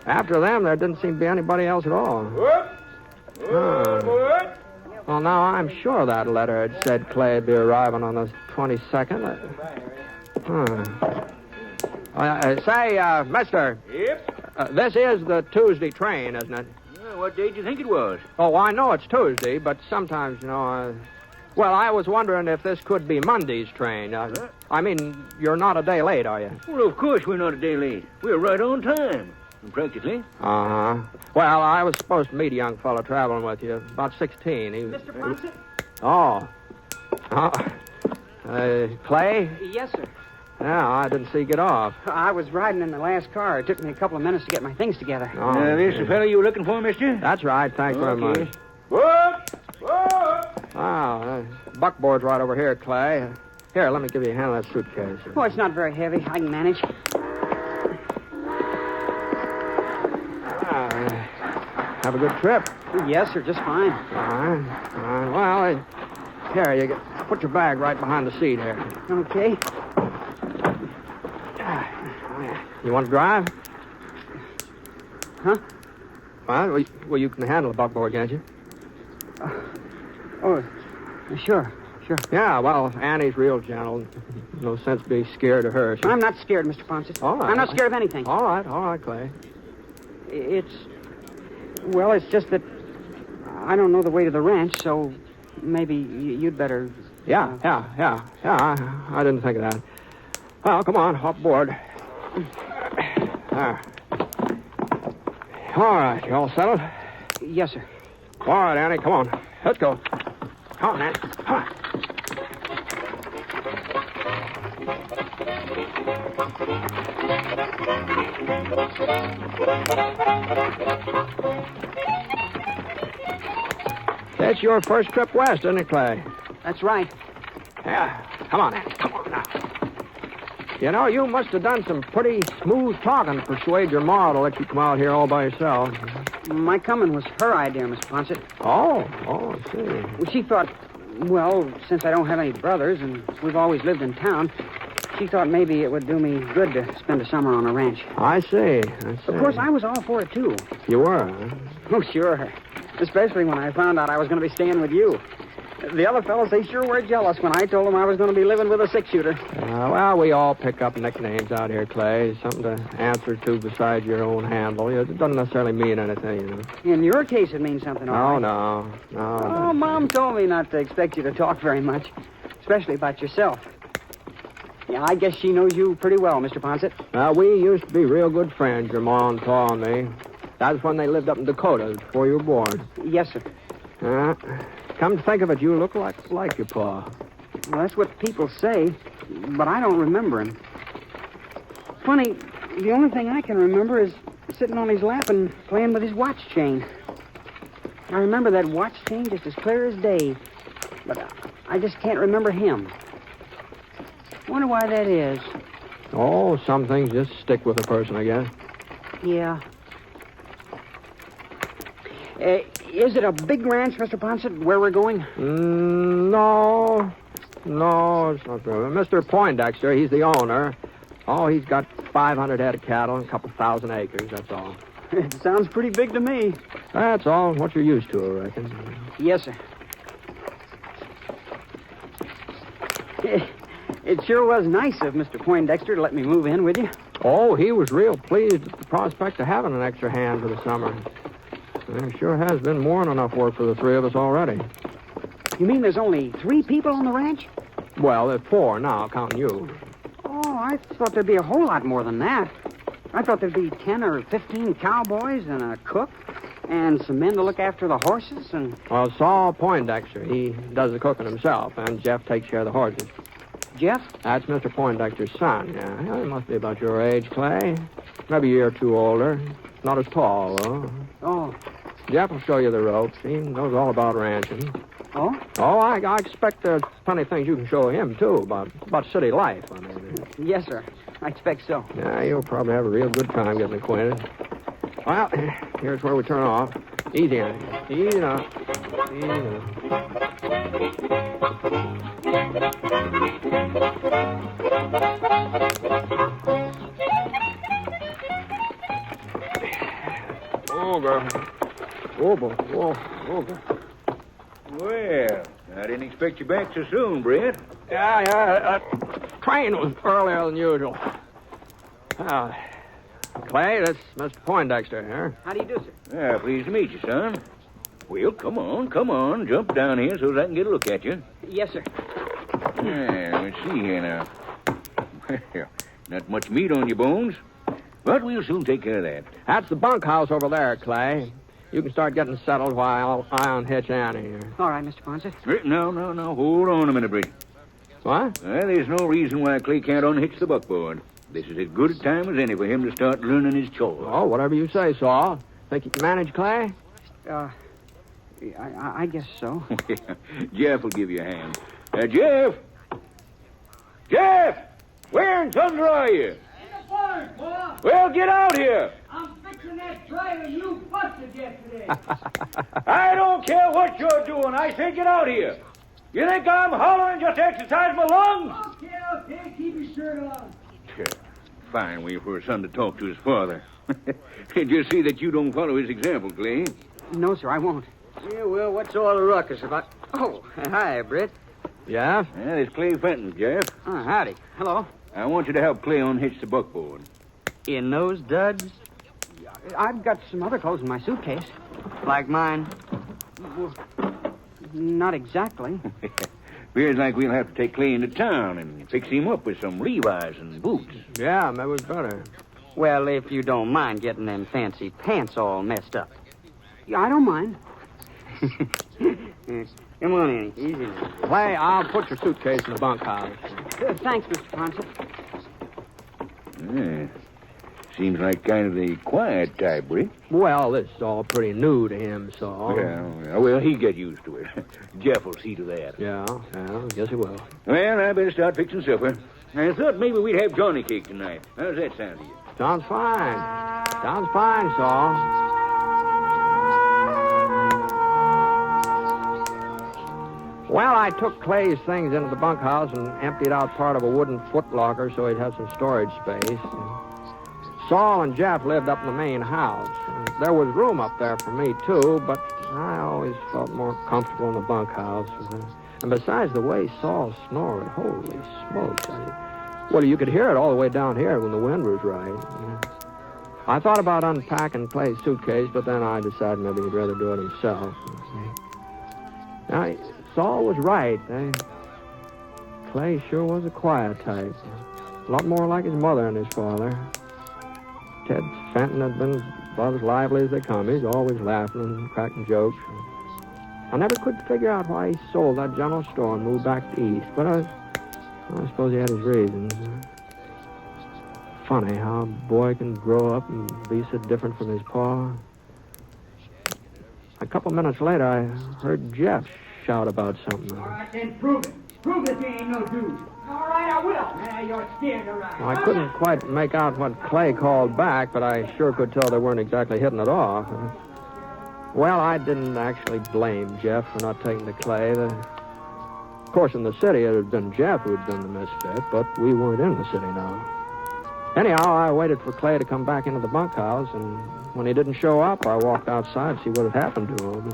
After them, there didn't seem to be anybody else at all. Well, now, I'm sure that letter had said Clay'd be arriving on the 22nd. Say, mister. Yep? This is the Tuesday train, isn't it? What day do you think it was? Oh, I know it's Tuesday, but sometimes, well, I was wondering if this could be Monday's train. I mean, you're not a day late, are you? Well, of course we're not a day late. We're right on time, practically. Uh-huh. Well, I was supposed to meet a young fellow traveling with you, about 16. Mr. Ponset? Oh. Clay? Yes, sir. Yeah, I didn't see you get off. I was riding in the last car. It took me a couple of minutes to get my things together. Oh, This the fellow you were looking for, mister? That's right. Thanks very much. What? Buckboard's right over here, Clay. Here, let me give you a hand of that suitcase. Oh, it's not very heavy. I can manage. Have a good trip. Yes, sir. Just fine. All right. Well, here, you put your bag right behind the seat here. Okay. You want to drive? Huh? Well, you can handle the buckboard, can't you? Sure. Yeah, well, Annie's real gentle. No sense being scared of her. I'm not scared, Mr. Ponset. All right. I'm not scared of anything. All right, Clay. It's just that I don't know the way to the ranch, so maybe you'd better... Yeah. I didn't think of that. Well, come on, hop aboard. There. All right, you all settled? Yes, sir. All right, Annie, come on. Let's go. Come on, Annie. Come on. That's your first trip west, isn't it, Clay? That's right. Yeah. Come on, Annie. Come on now. You know, you must have done some pretty smooth talking to persuade your ma to let you come out here all by yourself. My coming was her idea, Mr. Ponset. Oh, I see. She thought, well, since I don't have any brothers and we've always lived in town, she thought maybe it would do me good to spend a summer on a ranch. I see. Of course, I was all for it, too. You were, huh? Oh, sure. Especially when I found out I was going to be staying with you. The other fellows, they sure were jealous when I told them I was going to be living with a six-shooter. Well, we all pick up nicknames out here, Clay. Something to answer to besides your own handle. It doesn't necessarily mean anything, you know. In your case, it means something, all right. No. Oh, Mom told me not to expect you to talk very much, especially about yourself. Yeah, I guess she knows you pretty well, Mr. Ponset. We used to be real good friends, your ma and pa and me. That was when they lived up in Dakota before you were born. Yes, sir. Come to think of it, you look like your pa. Well, that's what people say, but I don't remember him. Funny, the only thing I can remember is sitting on his lap and playing with his watch chain. I remember that watch chain just as clear as day, but I just can't remember him. Wonder why that is. Oh, some things just stick with a person, I guess. Yeah. Is it a big ranch, Mr. Ponset, where we're going? No, it's not true. Mr. Poindexter, he's the owner. Oh, he's got 500 head of cattle and a couple thousand acres, that's all. It sounds pretty big to me. That's all. What you're used to, I reckon. Yes, sir. It sure was nice of Mr. Poindexter to let me move in with you. Oh, he was real pleased at the prospect of having an extra hand for the summer. There sure has been more than enough work for the three of us already. You mean there's only 3 people on the ranch? Well, there's 4 now, counting you. Oh, I thought there'd be a whole lot more than that. I thought there'd be 10 or 15 cowboys and a cook and some men to look after the horses and... Well, Saul Poindexter, he does the cooking himself, and Jeff takes care of the horses. Jeff? That's Mr. Poindexter's son, yeah. He must be about your age, Clay. Maybe a year or 2 older. Not as tall, though. Oh. Jeff will show you the ropes. He knows all about ranching. Oh? Oh, I expect there's plenty of things you can show him, too, about city life, I mean. Yes, sir. I expect so. Yeah, you'll probably have a real good time getting acquainted. Well, here's where we turn off. Easy, Annie. Easy now. Easy now. Oh, girl. Oh, boy. Oh, girl. Well, I didn't expect you back so soon, Britt. Yeah, train was earlier than usual. Clay, that's Mr. Poindexter here. How do you do, sir? Pleased to meet you, son. Well, come on. Jump down here so that I can get a look at you. Yes, sir. Let's see here now. Well, not much meat on your bones, but we'll soon take care of that. That's the bunkhouse over there, Clay. You can start getting settled while I unhitch Annie here. All right, Mr. Ponset. No. Hold on a minute, Britt. What? There's no reason why Clay can't unhitch the buckboard. This is as good a time as any for him to start learning his chores. Oh, whatever you say, Saul. Think you can manage, Clay? I guess so. Jeff will give you a hand. Jeff! Where in thunder are you? In the barn, Pa. Well, get out here. I'm fixing that trailer you busted yesterday. I don't care what you're doing. I say get out here. You think I'm hollering just to exercise my lungs? Okay, keep your shirt on. Fine way for a son to talk to his father. Just see that you don't follow his example, Clay. No, sir, I won't. Yeah, well, what's all the ruckus about? Oh, hi, Britt. Yeah? Yeah, it's Clay Fenton, Jeff. Oh, howdy. Hello. I want you to help Clay unhitch the buckboard. In those duds? I've got some other clothes in my suitcase. Like mine? Well, not exactly. Appears like we'll have to take Clay into town and fix him up with some Levi's and boots. Yeah, maybe it's better. Well, if you don't mind getting them fancy pants all messed up. Yeah, I don't mind. Come on, Annie. Easy. Clay, I'll put your suitcase in the bunkhouse. Thanks, Mr. Ponset. Yeah. Seems like kind of the quiet type, Britt. Well, this is all pretty new to him, Saul. Well, he'll get used to it. Jeff will see to that. Yeah, I guess he will. Well, I better start fixing supper. I thought maybe we'd have Johnny cake tonight. How's that sound to you? Sounds fine. Sounds fine, Saul. Well, I took Clay's things into the bunkhouse and emptied out part of a wooden footlocker so he'd have some storage space. Saul and Jeff lived up in the main house. There was room up there for me, too, but I always felt more comfortable in the bunkhouse. And besides the way Saul snored, holy smokes. Well, you could hear it all the way down here when the wind was right. I thought about unpacking Clay's suitcase, but then I decided maybe he'd rather do it himself. Now, Saul was right. Clay sure was a quiet type. A lot more like his mother and his father. Ted Fenton had been about as lively as they come. He's always laughing and cracking jokes. I never could figure out why he sold that general store and moved back to East, but I suppose he had his reasons. Funny how a boy can grow up and be so different from his pa. A couple minutes later, I heard Jeff shout about something. All right, then prove it. Prove that you ain't no dude. All right, I will. Yeah, you're scared, all right. Well, I couldn't quite make out what Clay called back, but I sure could tell they weren't exactly hitting it off. Well, I didn't actually blame Jeff for not taking the Clay. Of course, in the city, it had been Jeff who'd been the misfit, but we weren't in the city now. Anyhow, I waited for Clay to come back into the bunkhouse, and when he didn't show up, I walked outside to see what had happened to him.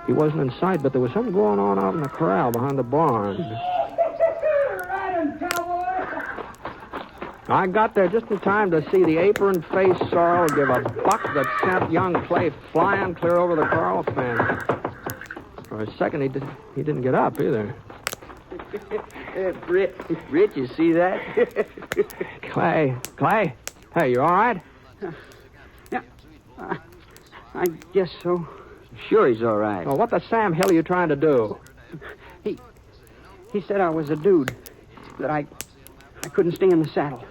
He wasn't in sight, but there was something going on out in the corral behind the barn. I got there just in time to see the apron-faced sorrel give a buck that sent young Clay flying clear over the corral fence. For a second, he didn't get up either. Britt, you see that? Clay, hey, you all right? Yeah, I guess so. Sure he's all right. Well, what the Sam Hill are you trying to do? He said I was a dude, that I couldn't stay in the saddle.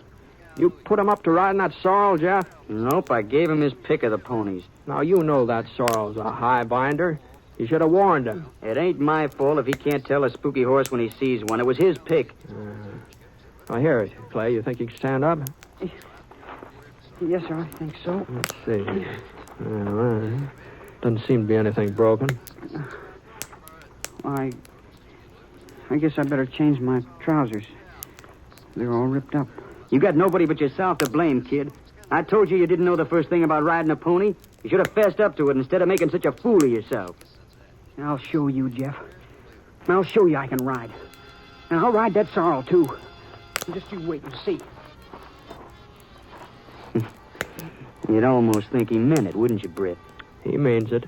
You put him up to riding that sorrel, Jeff? Nope, I gave him his pick of the ponies. Now, you know that sorrel's a high binder. You should have warned him. It ain't my fault if he can't tell a spooky horse when he sees one. It was his pick. Now, here, Clay, you think you can stand up? Yes, sir, I think so. Let's see. Doesn't seem to be anything broken. I guess I better change my trousers. They're all ripped up. You got nobody but yourself to blame, kid. I told you didn't know the first thing about riding a pony. You should have fessed up to it instead of making such a fool of yourself. I'll show you, Jeff. I'll show you I can ride. And I'll ride that sorrel, too. Just you wait and see. You'd almost think he meant it, wouldn't you, Britt? He means it.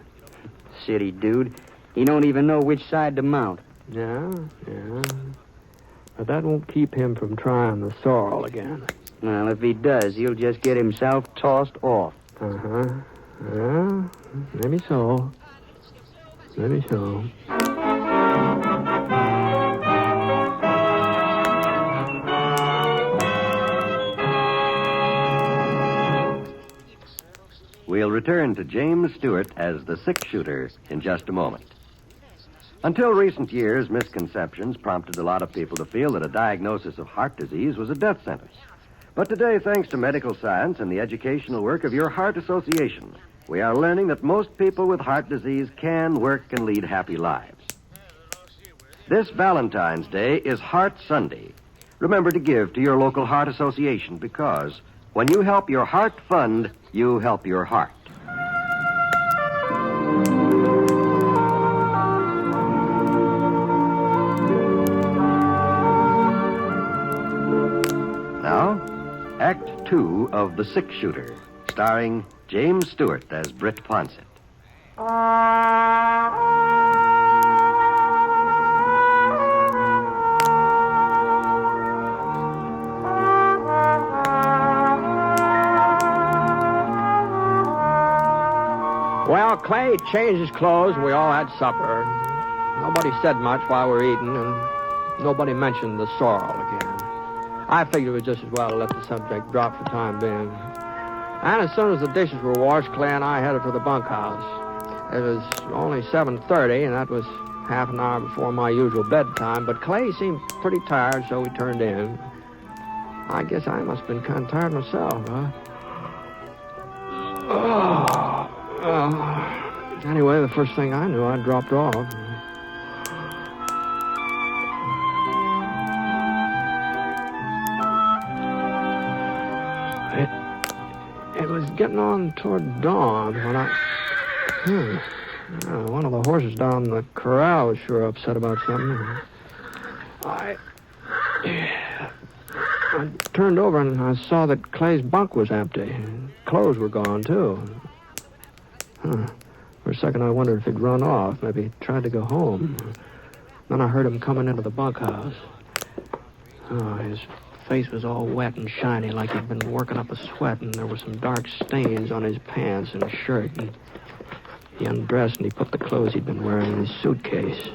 City dude. He don't even know which side to mount. Yeah. But that won't keep him from trying the sorrel again. Well, if he does, he'll just get himself tossed off. Uh-huh. Well, maybe so. Maybe so. We'll return to James Stewart as the six-shooter in just a moment. Until recent years, misconceptions prompted a lot of people to feel that a diagnosis of heart disease was a death sentence. But today, thanks to medical science and the educational work of your Heart Association, we are learning that most people with heart disease can work and lead happy lives. This Valentine's Day is Heart Sunday. Remember to give to your local Heart Association because when you help your heart fund, you help your heart. Now, Act 2 of The Six-Shooter, starring James Stewart as Britt Ponset. Well, Clay changed his clothes and we all had supper. Nobody said much while we were eating, and nobody mentioned the sorrel again. I figured it was just as well to let the subject drop for the time being. And as soon as the dishes were washed, Clay and I headed for the bunkhouse. It was only 7:30, and that was half an hour before my usual bedtime, but Clay seemed pretty tired, so we turned in. I guess I must have been kind of tired myself, huh? Anyway, the first thing I knew, I dropped off. It was getting on toward dawn when one of the horses down the corral was sure upset about something. I turned over and I saw that Clay's bunk was empty. Clothes were gone, too. For a second, I wondered if he'd run off. Maybe he tried to go home. Then I heard him coming into the bunkhouse. His face was all wet and shiny, like he'd been working up a sweat, and there were some dark stains on his pants and shirt. And he undressed, and he put the clothes he'd been wearing in his suitcase.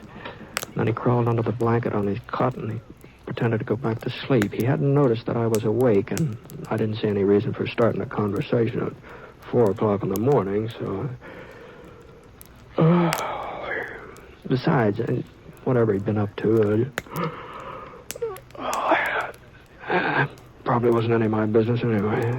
And then he crawled under the blanket on his cot, and he pretended to go back to sleep. He hadn't noticed that I was awake, and I didn't see any reason for starting a conversation at 4 o'clock in the morning, so... Besides, whatever he'd been up to, probably wasn't any of my business anyway.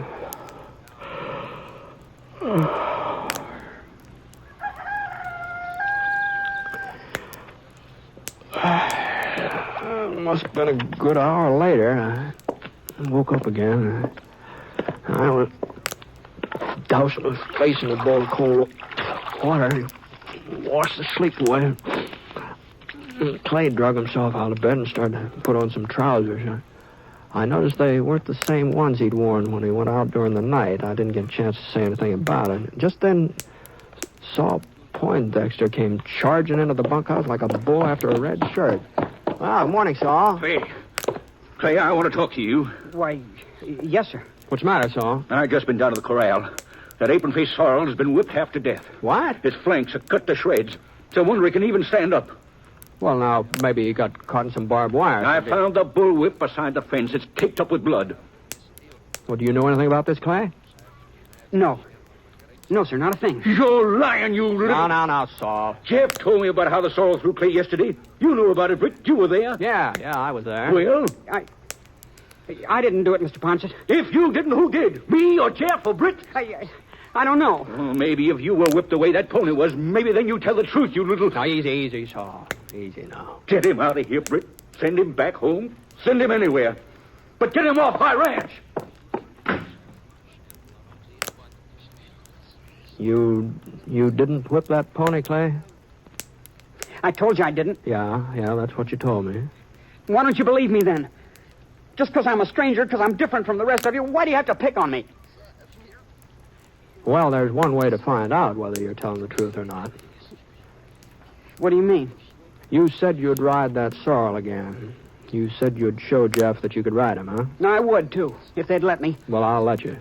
Must have been a good hour later. I woke up again. I was doused my face in a bowl of cold water and washed the sleep away. Clay drug himself out of bed and started to put on some trousers. I noticed they weren't the same ones he'd worn when he went out during the night. I didn't get a chance to say anything about it. Just then, saw Poindexter came charging into the bunkhouse like a bull after a red shirt. Good morning, Saul. Clay, I want to talk to you. Why, yes, sir. What's the matter, Saul? I just been down to the corral. That apron-faced sorrel has been whipped half to death. What? His flanks are cut to shreds. It's a wonder he can even stand up. Well, now, maybe he got caught in some barbed wire. I found the bullwhip beside the fence. It's caked up with blood. Well, do you know anything about this, Clay? No. No, sir, not a thing. You're lying, you little... Now, Saul. Jeff told me about how the sorrel threw Clay yesterday. You knew about it, Britt. You were there. Yeah, I was there. Well? I didn't do it, Mr. Ponset. If you didn't, who did? Me or Jeff or Britt? I don't know. Oh, maybe if you were whipped the way that pony was, maybe then you tell the truth, you little... Now, easy, Saul. Easy now. Get him out of here, Britt. Send him back home. Send him anywhere. But get him off my ranch. You didn't whip that pony, Clay? I told you I didn't. Yeah, that's what you told me. Why don't you believe me then? Just because I'm a stranger, because I'm different from the rest of you, why do you have to pick on me? Well, there's one way to find out whether you're telling the truth or not. What do you mean? You said you'd ride that sorrel again. You said you'd show Jeff that you could ride him, huh? No, I would, too, if they'd let me. Well, I'll let you.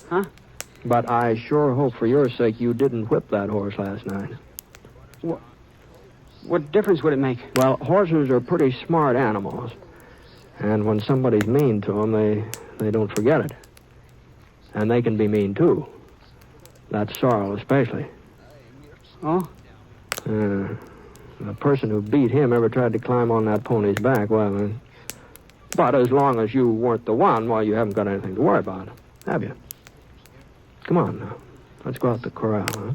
Huh? But I sure hope for your sake you didn't whip that horse last night. What difference would it make? Well, horses are pretty smart animals. And when somebody's mean to them, they don't forget it. And they can be mean, too. That sorrel especially. Oh? The person who beat him ever tried to climb on that pony's back. Well, but as long as you weren't the one, well, you haven't got anything to worry about, have you? Come on now. Let's go out to the corral, huh?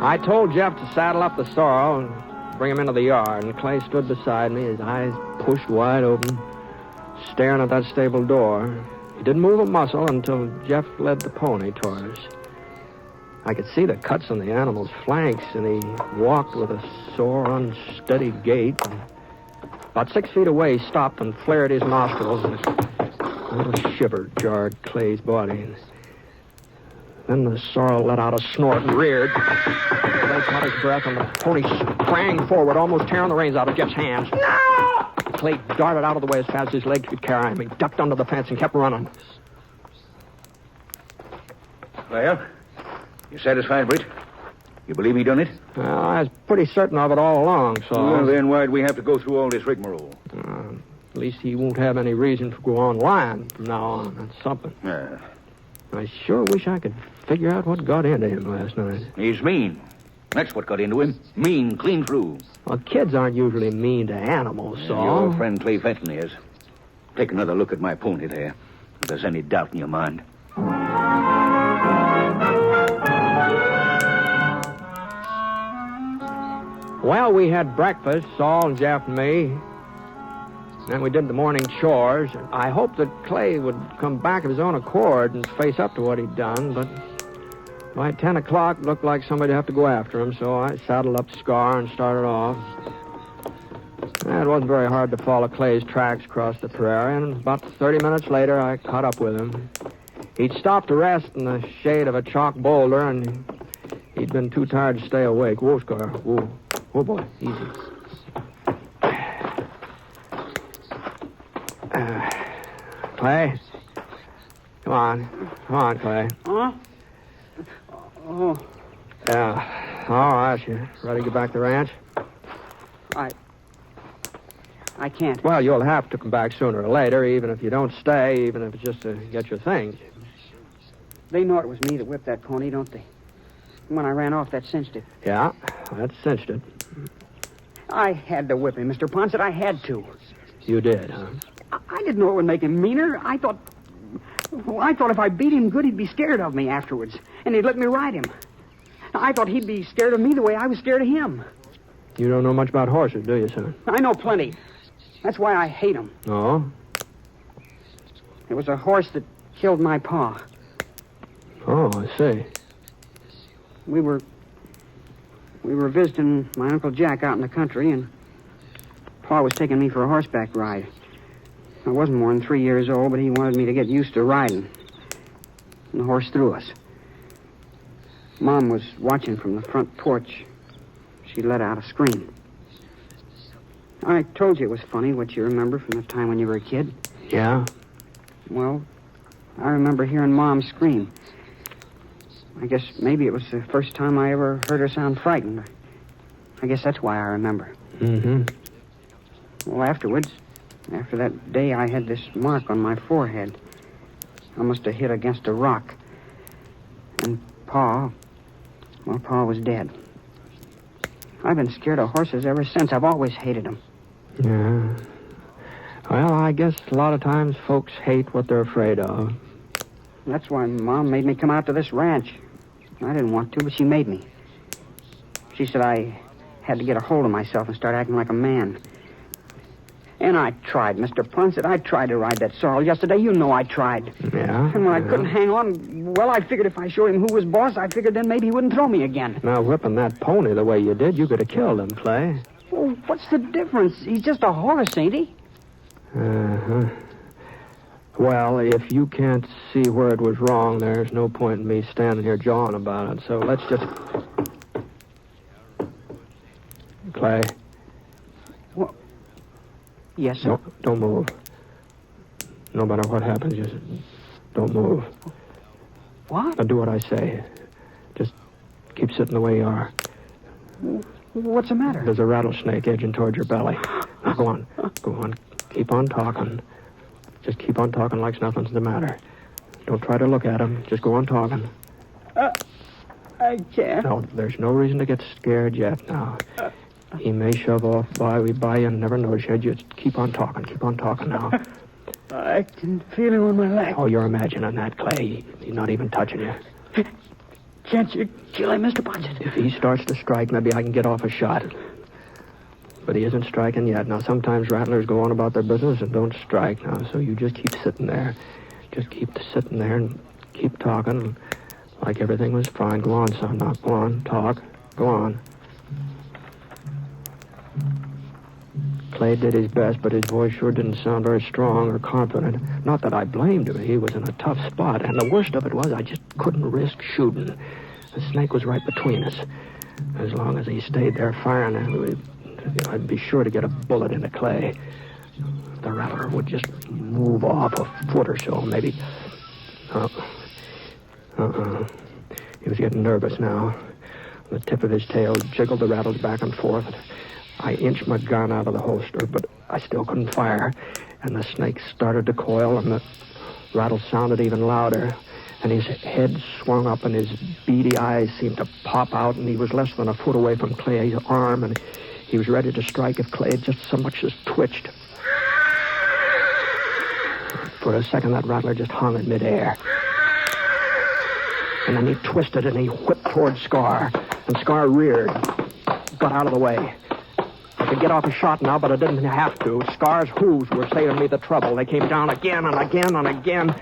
I told Jeff to saddle up the sorrel and bring him into the yard, and Clay stood beside me, his eyes pushed wide open, staring at that stable door. He didn't move a muscle until Jeff led the pony toward us. I could see the cuts on the animal's flanks, and he walked with a sore, unsteady gait. About 6 feet away, he stopped and flared his nostrils, and a little shiver jarred Clay's body. Then the sorrel let out a snort and reared. Clay caught his breath, and the pony sprang forward, almost tearing the reins out of Jeff's hands. No! Clay darted out of the way as fast as his legs could carry him. He ducked under the fence and kept running. Well, you satisfied, Britt? You believe he done it? Well, I was pretty certain of it all along, so... Well, then why'd we have to go through all this rigmarole? At least he won't have any reason to go on lying from now on. That's something. I sure wish I could figure out what got into him last night. He's mean. That's what got into him. Mean, clean through. Well, kids aren't usually mean to animals, so... Your friend Clay Fenton is. Take another look at my pony there, if there's any doubt in your mind. Well, we had breakfast, Saul and Jeff and me. Then we did the morning chores. I hoped that Clay would come back of his own accord and face up to what he'd done, but by 10 o'clock, it looked like somebody'd have to go after him, so I saddled up Scar and started off. It wasn't very hard to follow Clay's tracks across the prairie, and about 30 minutes later, I caught up with him. He'd stopped to rest in the shade of a chalk boulder, and he'd been too tired to stay awake. Whoa, Scar. Whoa. Whoa, boy. Easy. Clay? Come on, Clay. Huh? Oh. Yeah. All right, you ready to get back to the ranch? I can't. Well, you'll have to come back sooner or later, even if you don't stay, even if it's just to get your things. They know it was me that whipped that pony, don't they? When I ran off, that cinched it. Yeah, that cinched it. I had to whip him, Mr. Ponset. I had to. You did, huh? I didn't know it would make him meaner. I thought if I beat him good, he'd be scared of me afterwards, and he'd let me ride him. I thought he'd be scared of me the way I was scared of him. You don't know much about horses, do you, son? I know plenty. That's why I hate him. Oh? It was a horse that killed my pa. Oh, I see. We were visiting my Uncle Jack out in the country, and Pa was taking me for a horseback ride. I wasn't more than 3 years old, but he wanted me to get used to riding. And the horse threw us. Mom was watching from the front porch. She let out a scream. I told you it was funny what you remember from the time when you were a kid. Yeah? Well, I remember hearing Mom scream. I guess maybe it was the first time I ever heard her sound frightened. I guess that's why I remember. Mm-hmm. Well, afterwards, after that day, I had this mark on my forehead. I must have hit against a rock. And Pa was dead. I've been scared of horses ever since. I've always hated them. Yeah. Well, I guess a lot of times folks hate what they're afraid of. That's why Mom made me come out to this ranch. I didn't want to, but she made me. She said I had to get a hold of myself and start acting like a man. And I tried, Mr. Ponset. I tried to ride that sorrel yesterday. You know I tried. Yeah? And when I couldn't hang on, well, I figured if I showed him who was boss, I figured then maybe he wouldn't throw me again. Now, whipping that pony the way you did, you could have killed him, Clay. Well, what's the difference? He's just a horse, ain't he? Uh-huh. Well, if you can't see where it was wrong, there's no point in me standing here jawing about it. So let's just... Clay. What? Yes, sir. Don't move. No matter what happens, just don't move. What? Now do what I say. Just keep sitting the way you are. What's the matter? There's a rattlesnake edging toward your belly. Now go on. Go on. Keep on talking. Just keep on talking like nothing's the matter. Don't try to look at him. Just go on talking. I can't. No, there's no reason to get scared yet now. He may shove off by you and never notice you. Just keep on talking. Keep on talking now. I can feel him on my leg. Oh, you're imagining that, Clay. He's not even touching you. Can't you kill him, Mr. Ponset? If he starts to strike, maybe I can get off a shot. But he isn't striking yet. Now, sometimes rattlers go on about their business and don't strike now, so you just keep sitting there. Just keep sitting there and keep talking like everything was fine. Go on, son. Now, go on. Talk. Go on. Clay did his best, but his voice sure didn't sound very strong or confident. Not that I blamed him. He was in a tough spot, and the worst of it was I just couldn't risk shooting. The snake was right between us. As long as he stayed there firing, I'd be sure to get a bullet into Clay. The rattler would just move off a foot or so, maybe. He was getting nervous now. The tip of his tail jiggled the rattles back and forth. I inched my gun out of the holster, but I still couldn't fire. And the snake started to coil, and the rattle sounded even louder. And his head swung up, and his beady eyes seemed to pop out, and he was less than a foot away from Clay's arm, and he was ready to strike if Clay had just so much as twitched. For a second, that rattler just hung in midair. And then he twisted, and he whipped toward Scar. And Scar reared, got out of the way. I could get off a shot now, but I didn't have to. Scar's hooves were saving me the trouble. They came down again and again and again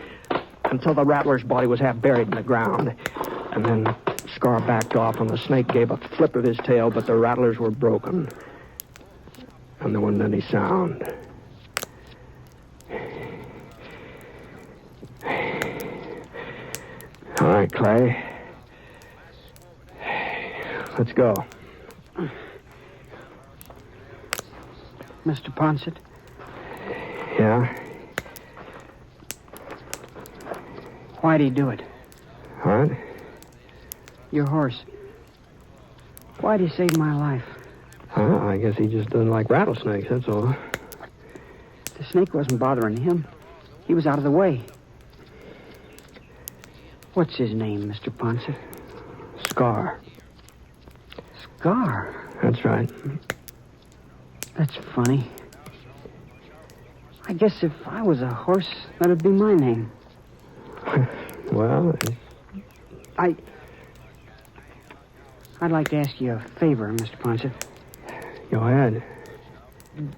until the rattler's body was half buried in the ground. And then Scar backed off, and the snake gave a flip of his tail, but the rattlers were broken. And there wasn't any sound. All right, Clay. Let's go. Mr. Ponset? Yeah? Why'd he do it? What? Your horse. Why'd he save my life? I guess he just doesn't like rattlesnakes, that's all. The snake wasn't bothering him. He was out of the way. What's his name, Mr. Ponset? Scar. Scar? That's right. That's funny. I guess if I was a horse, that'd be my name. Well, I'd like to ask you a favor, Mr. Ponset. Go ahead.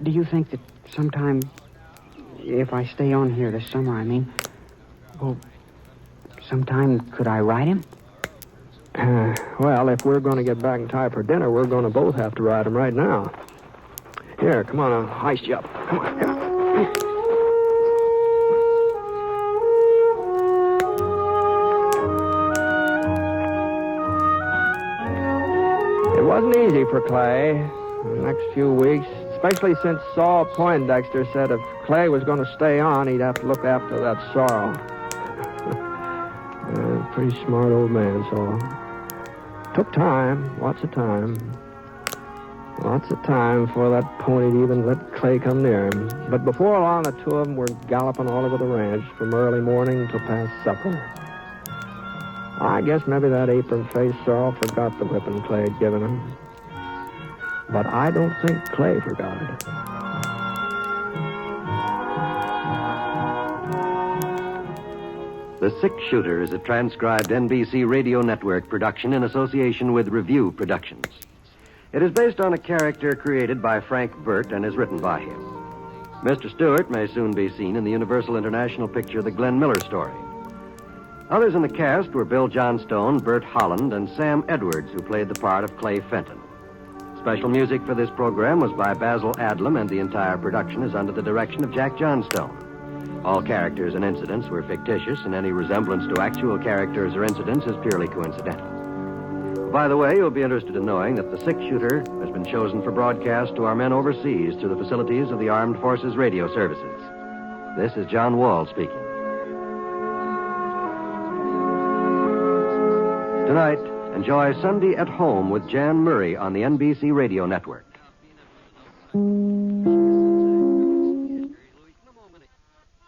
Do you think that sometime, if I stay on here this summer, sometime could I ride him? Well, if we're going to get back in time for dinner, we're going to both have to ride him right now. Here, come on, I'll heist you up. Come on, here. It wasn't easy for Clay the next few weeks, especially since Saul Poindexter said if Clay was going to stay on, he'd have to look after that sorrel. Pretty smart old man, Saul. Took time, lots of time. Lots of time for that pony to even let Clay come near him. But before long, the two of them were galloping all over the ranch from early morning till past supper. I guess maybe that apron-faced sorrel forgot the whipping Clay had given him. But I don't think Clay forgot it. The Six Shooter is a transcribed NBC Radio Network production in association with Review Productions. It is based on a character created by Frank Burt and is written by him. Mr. Stewart may soon be seen in the Universal International picture The Glenn Miller Story. Others in the cast were Bill Johnstone, Bert Holland, and Sam Edwards, who played the part of Clay Fenton. Special music for this program was by Basil Adlam, and the entire production is under the direction of Jack Johnstone. All characters and incidents were fictitious, and any resemblance to actual characters or incidents is purely coincidental. By the way, you'll be interested in knowing that the six-shooter has been chosen for broadcast to our men overseas through the facilities of the Armed Forces Radio Services. This is John Wall speaking. Tonight, enjoy Sunday at Home with Jan Murray on the NBC Radio Network.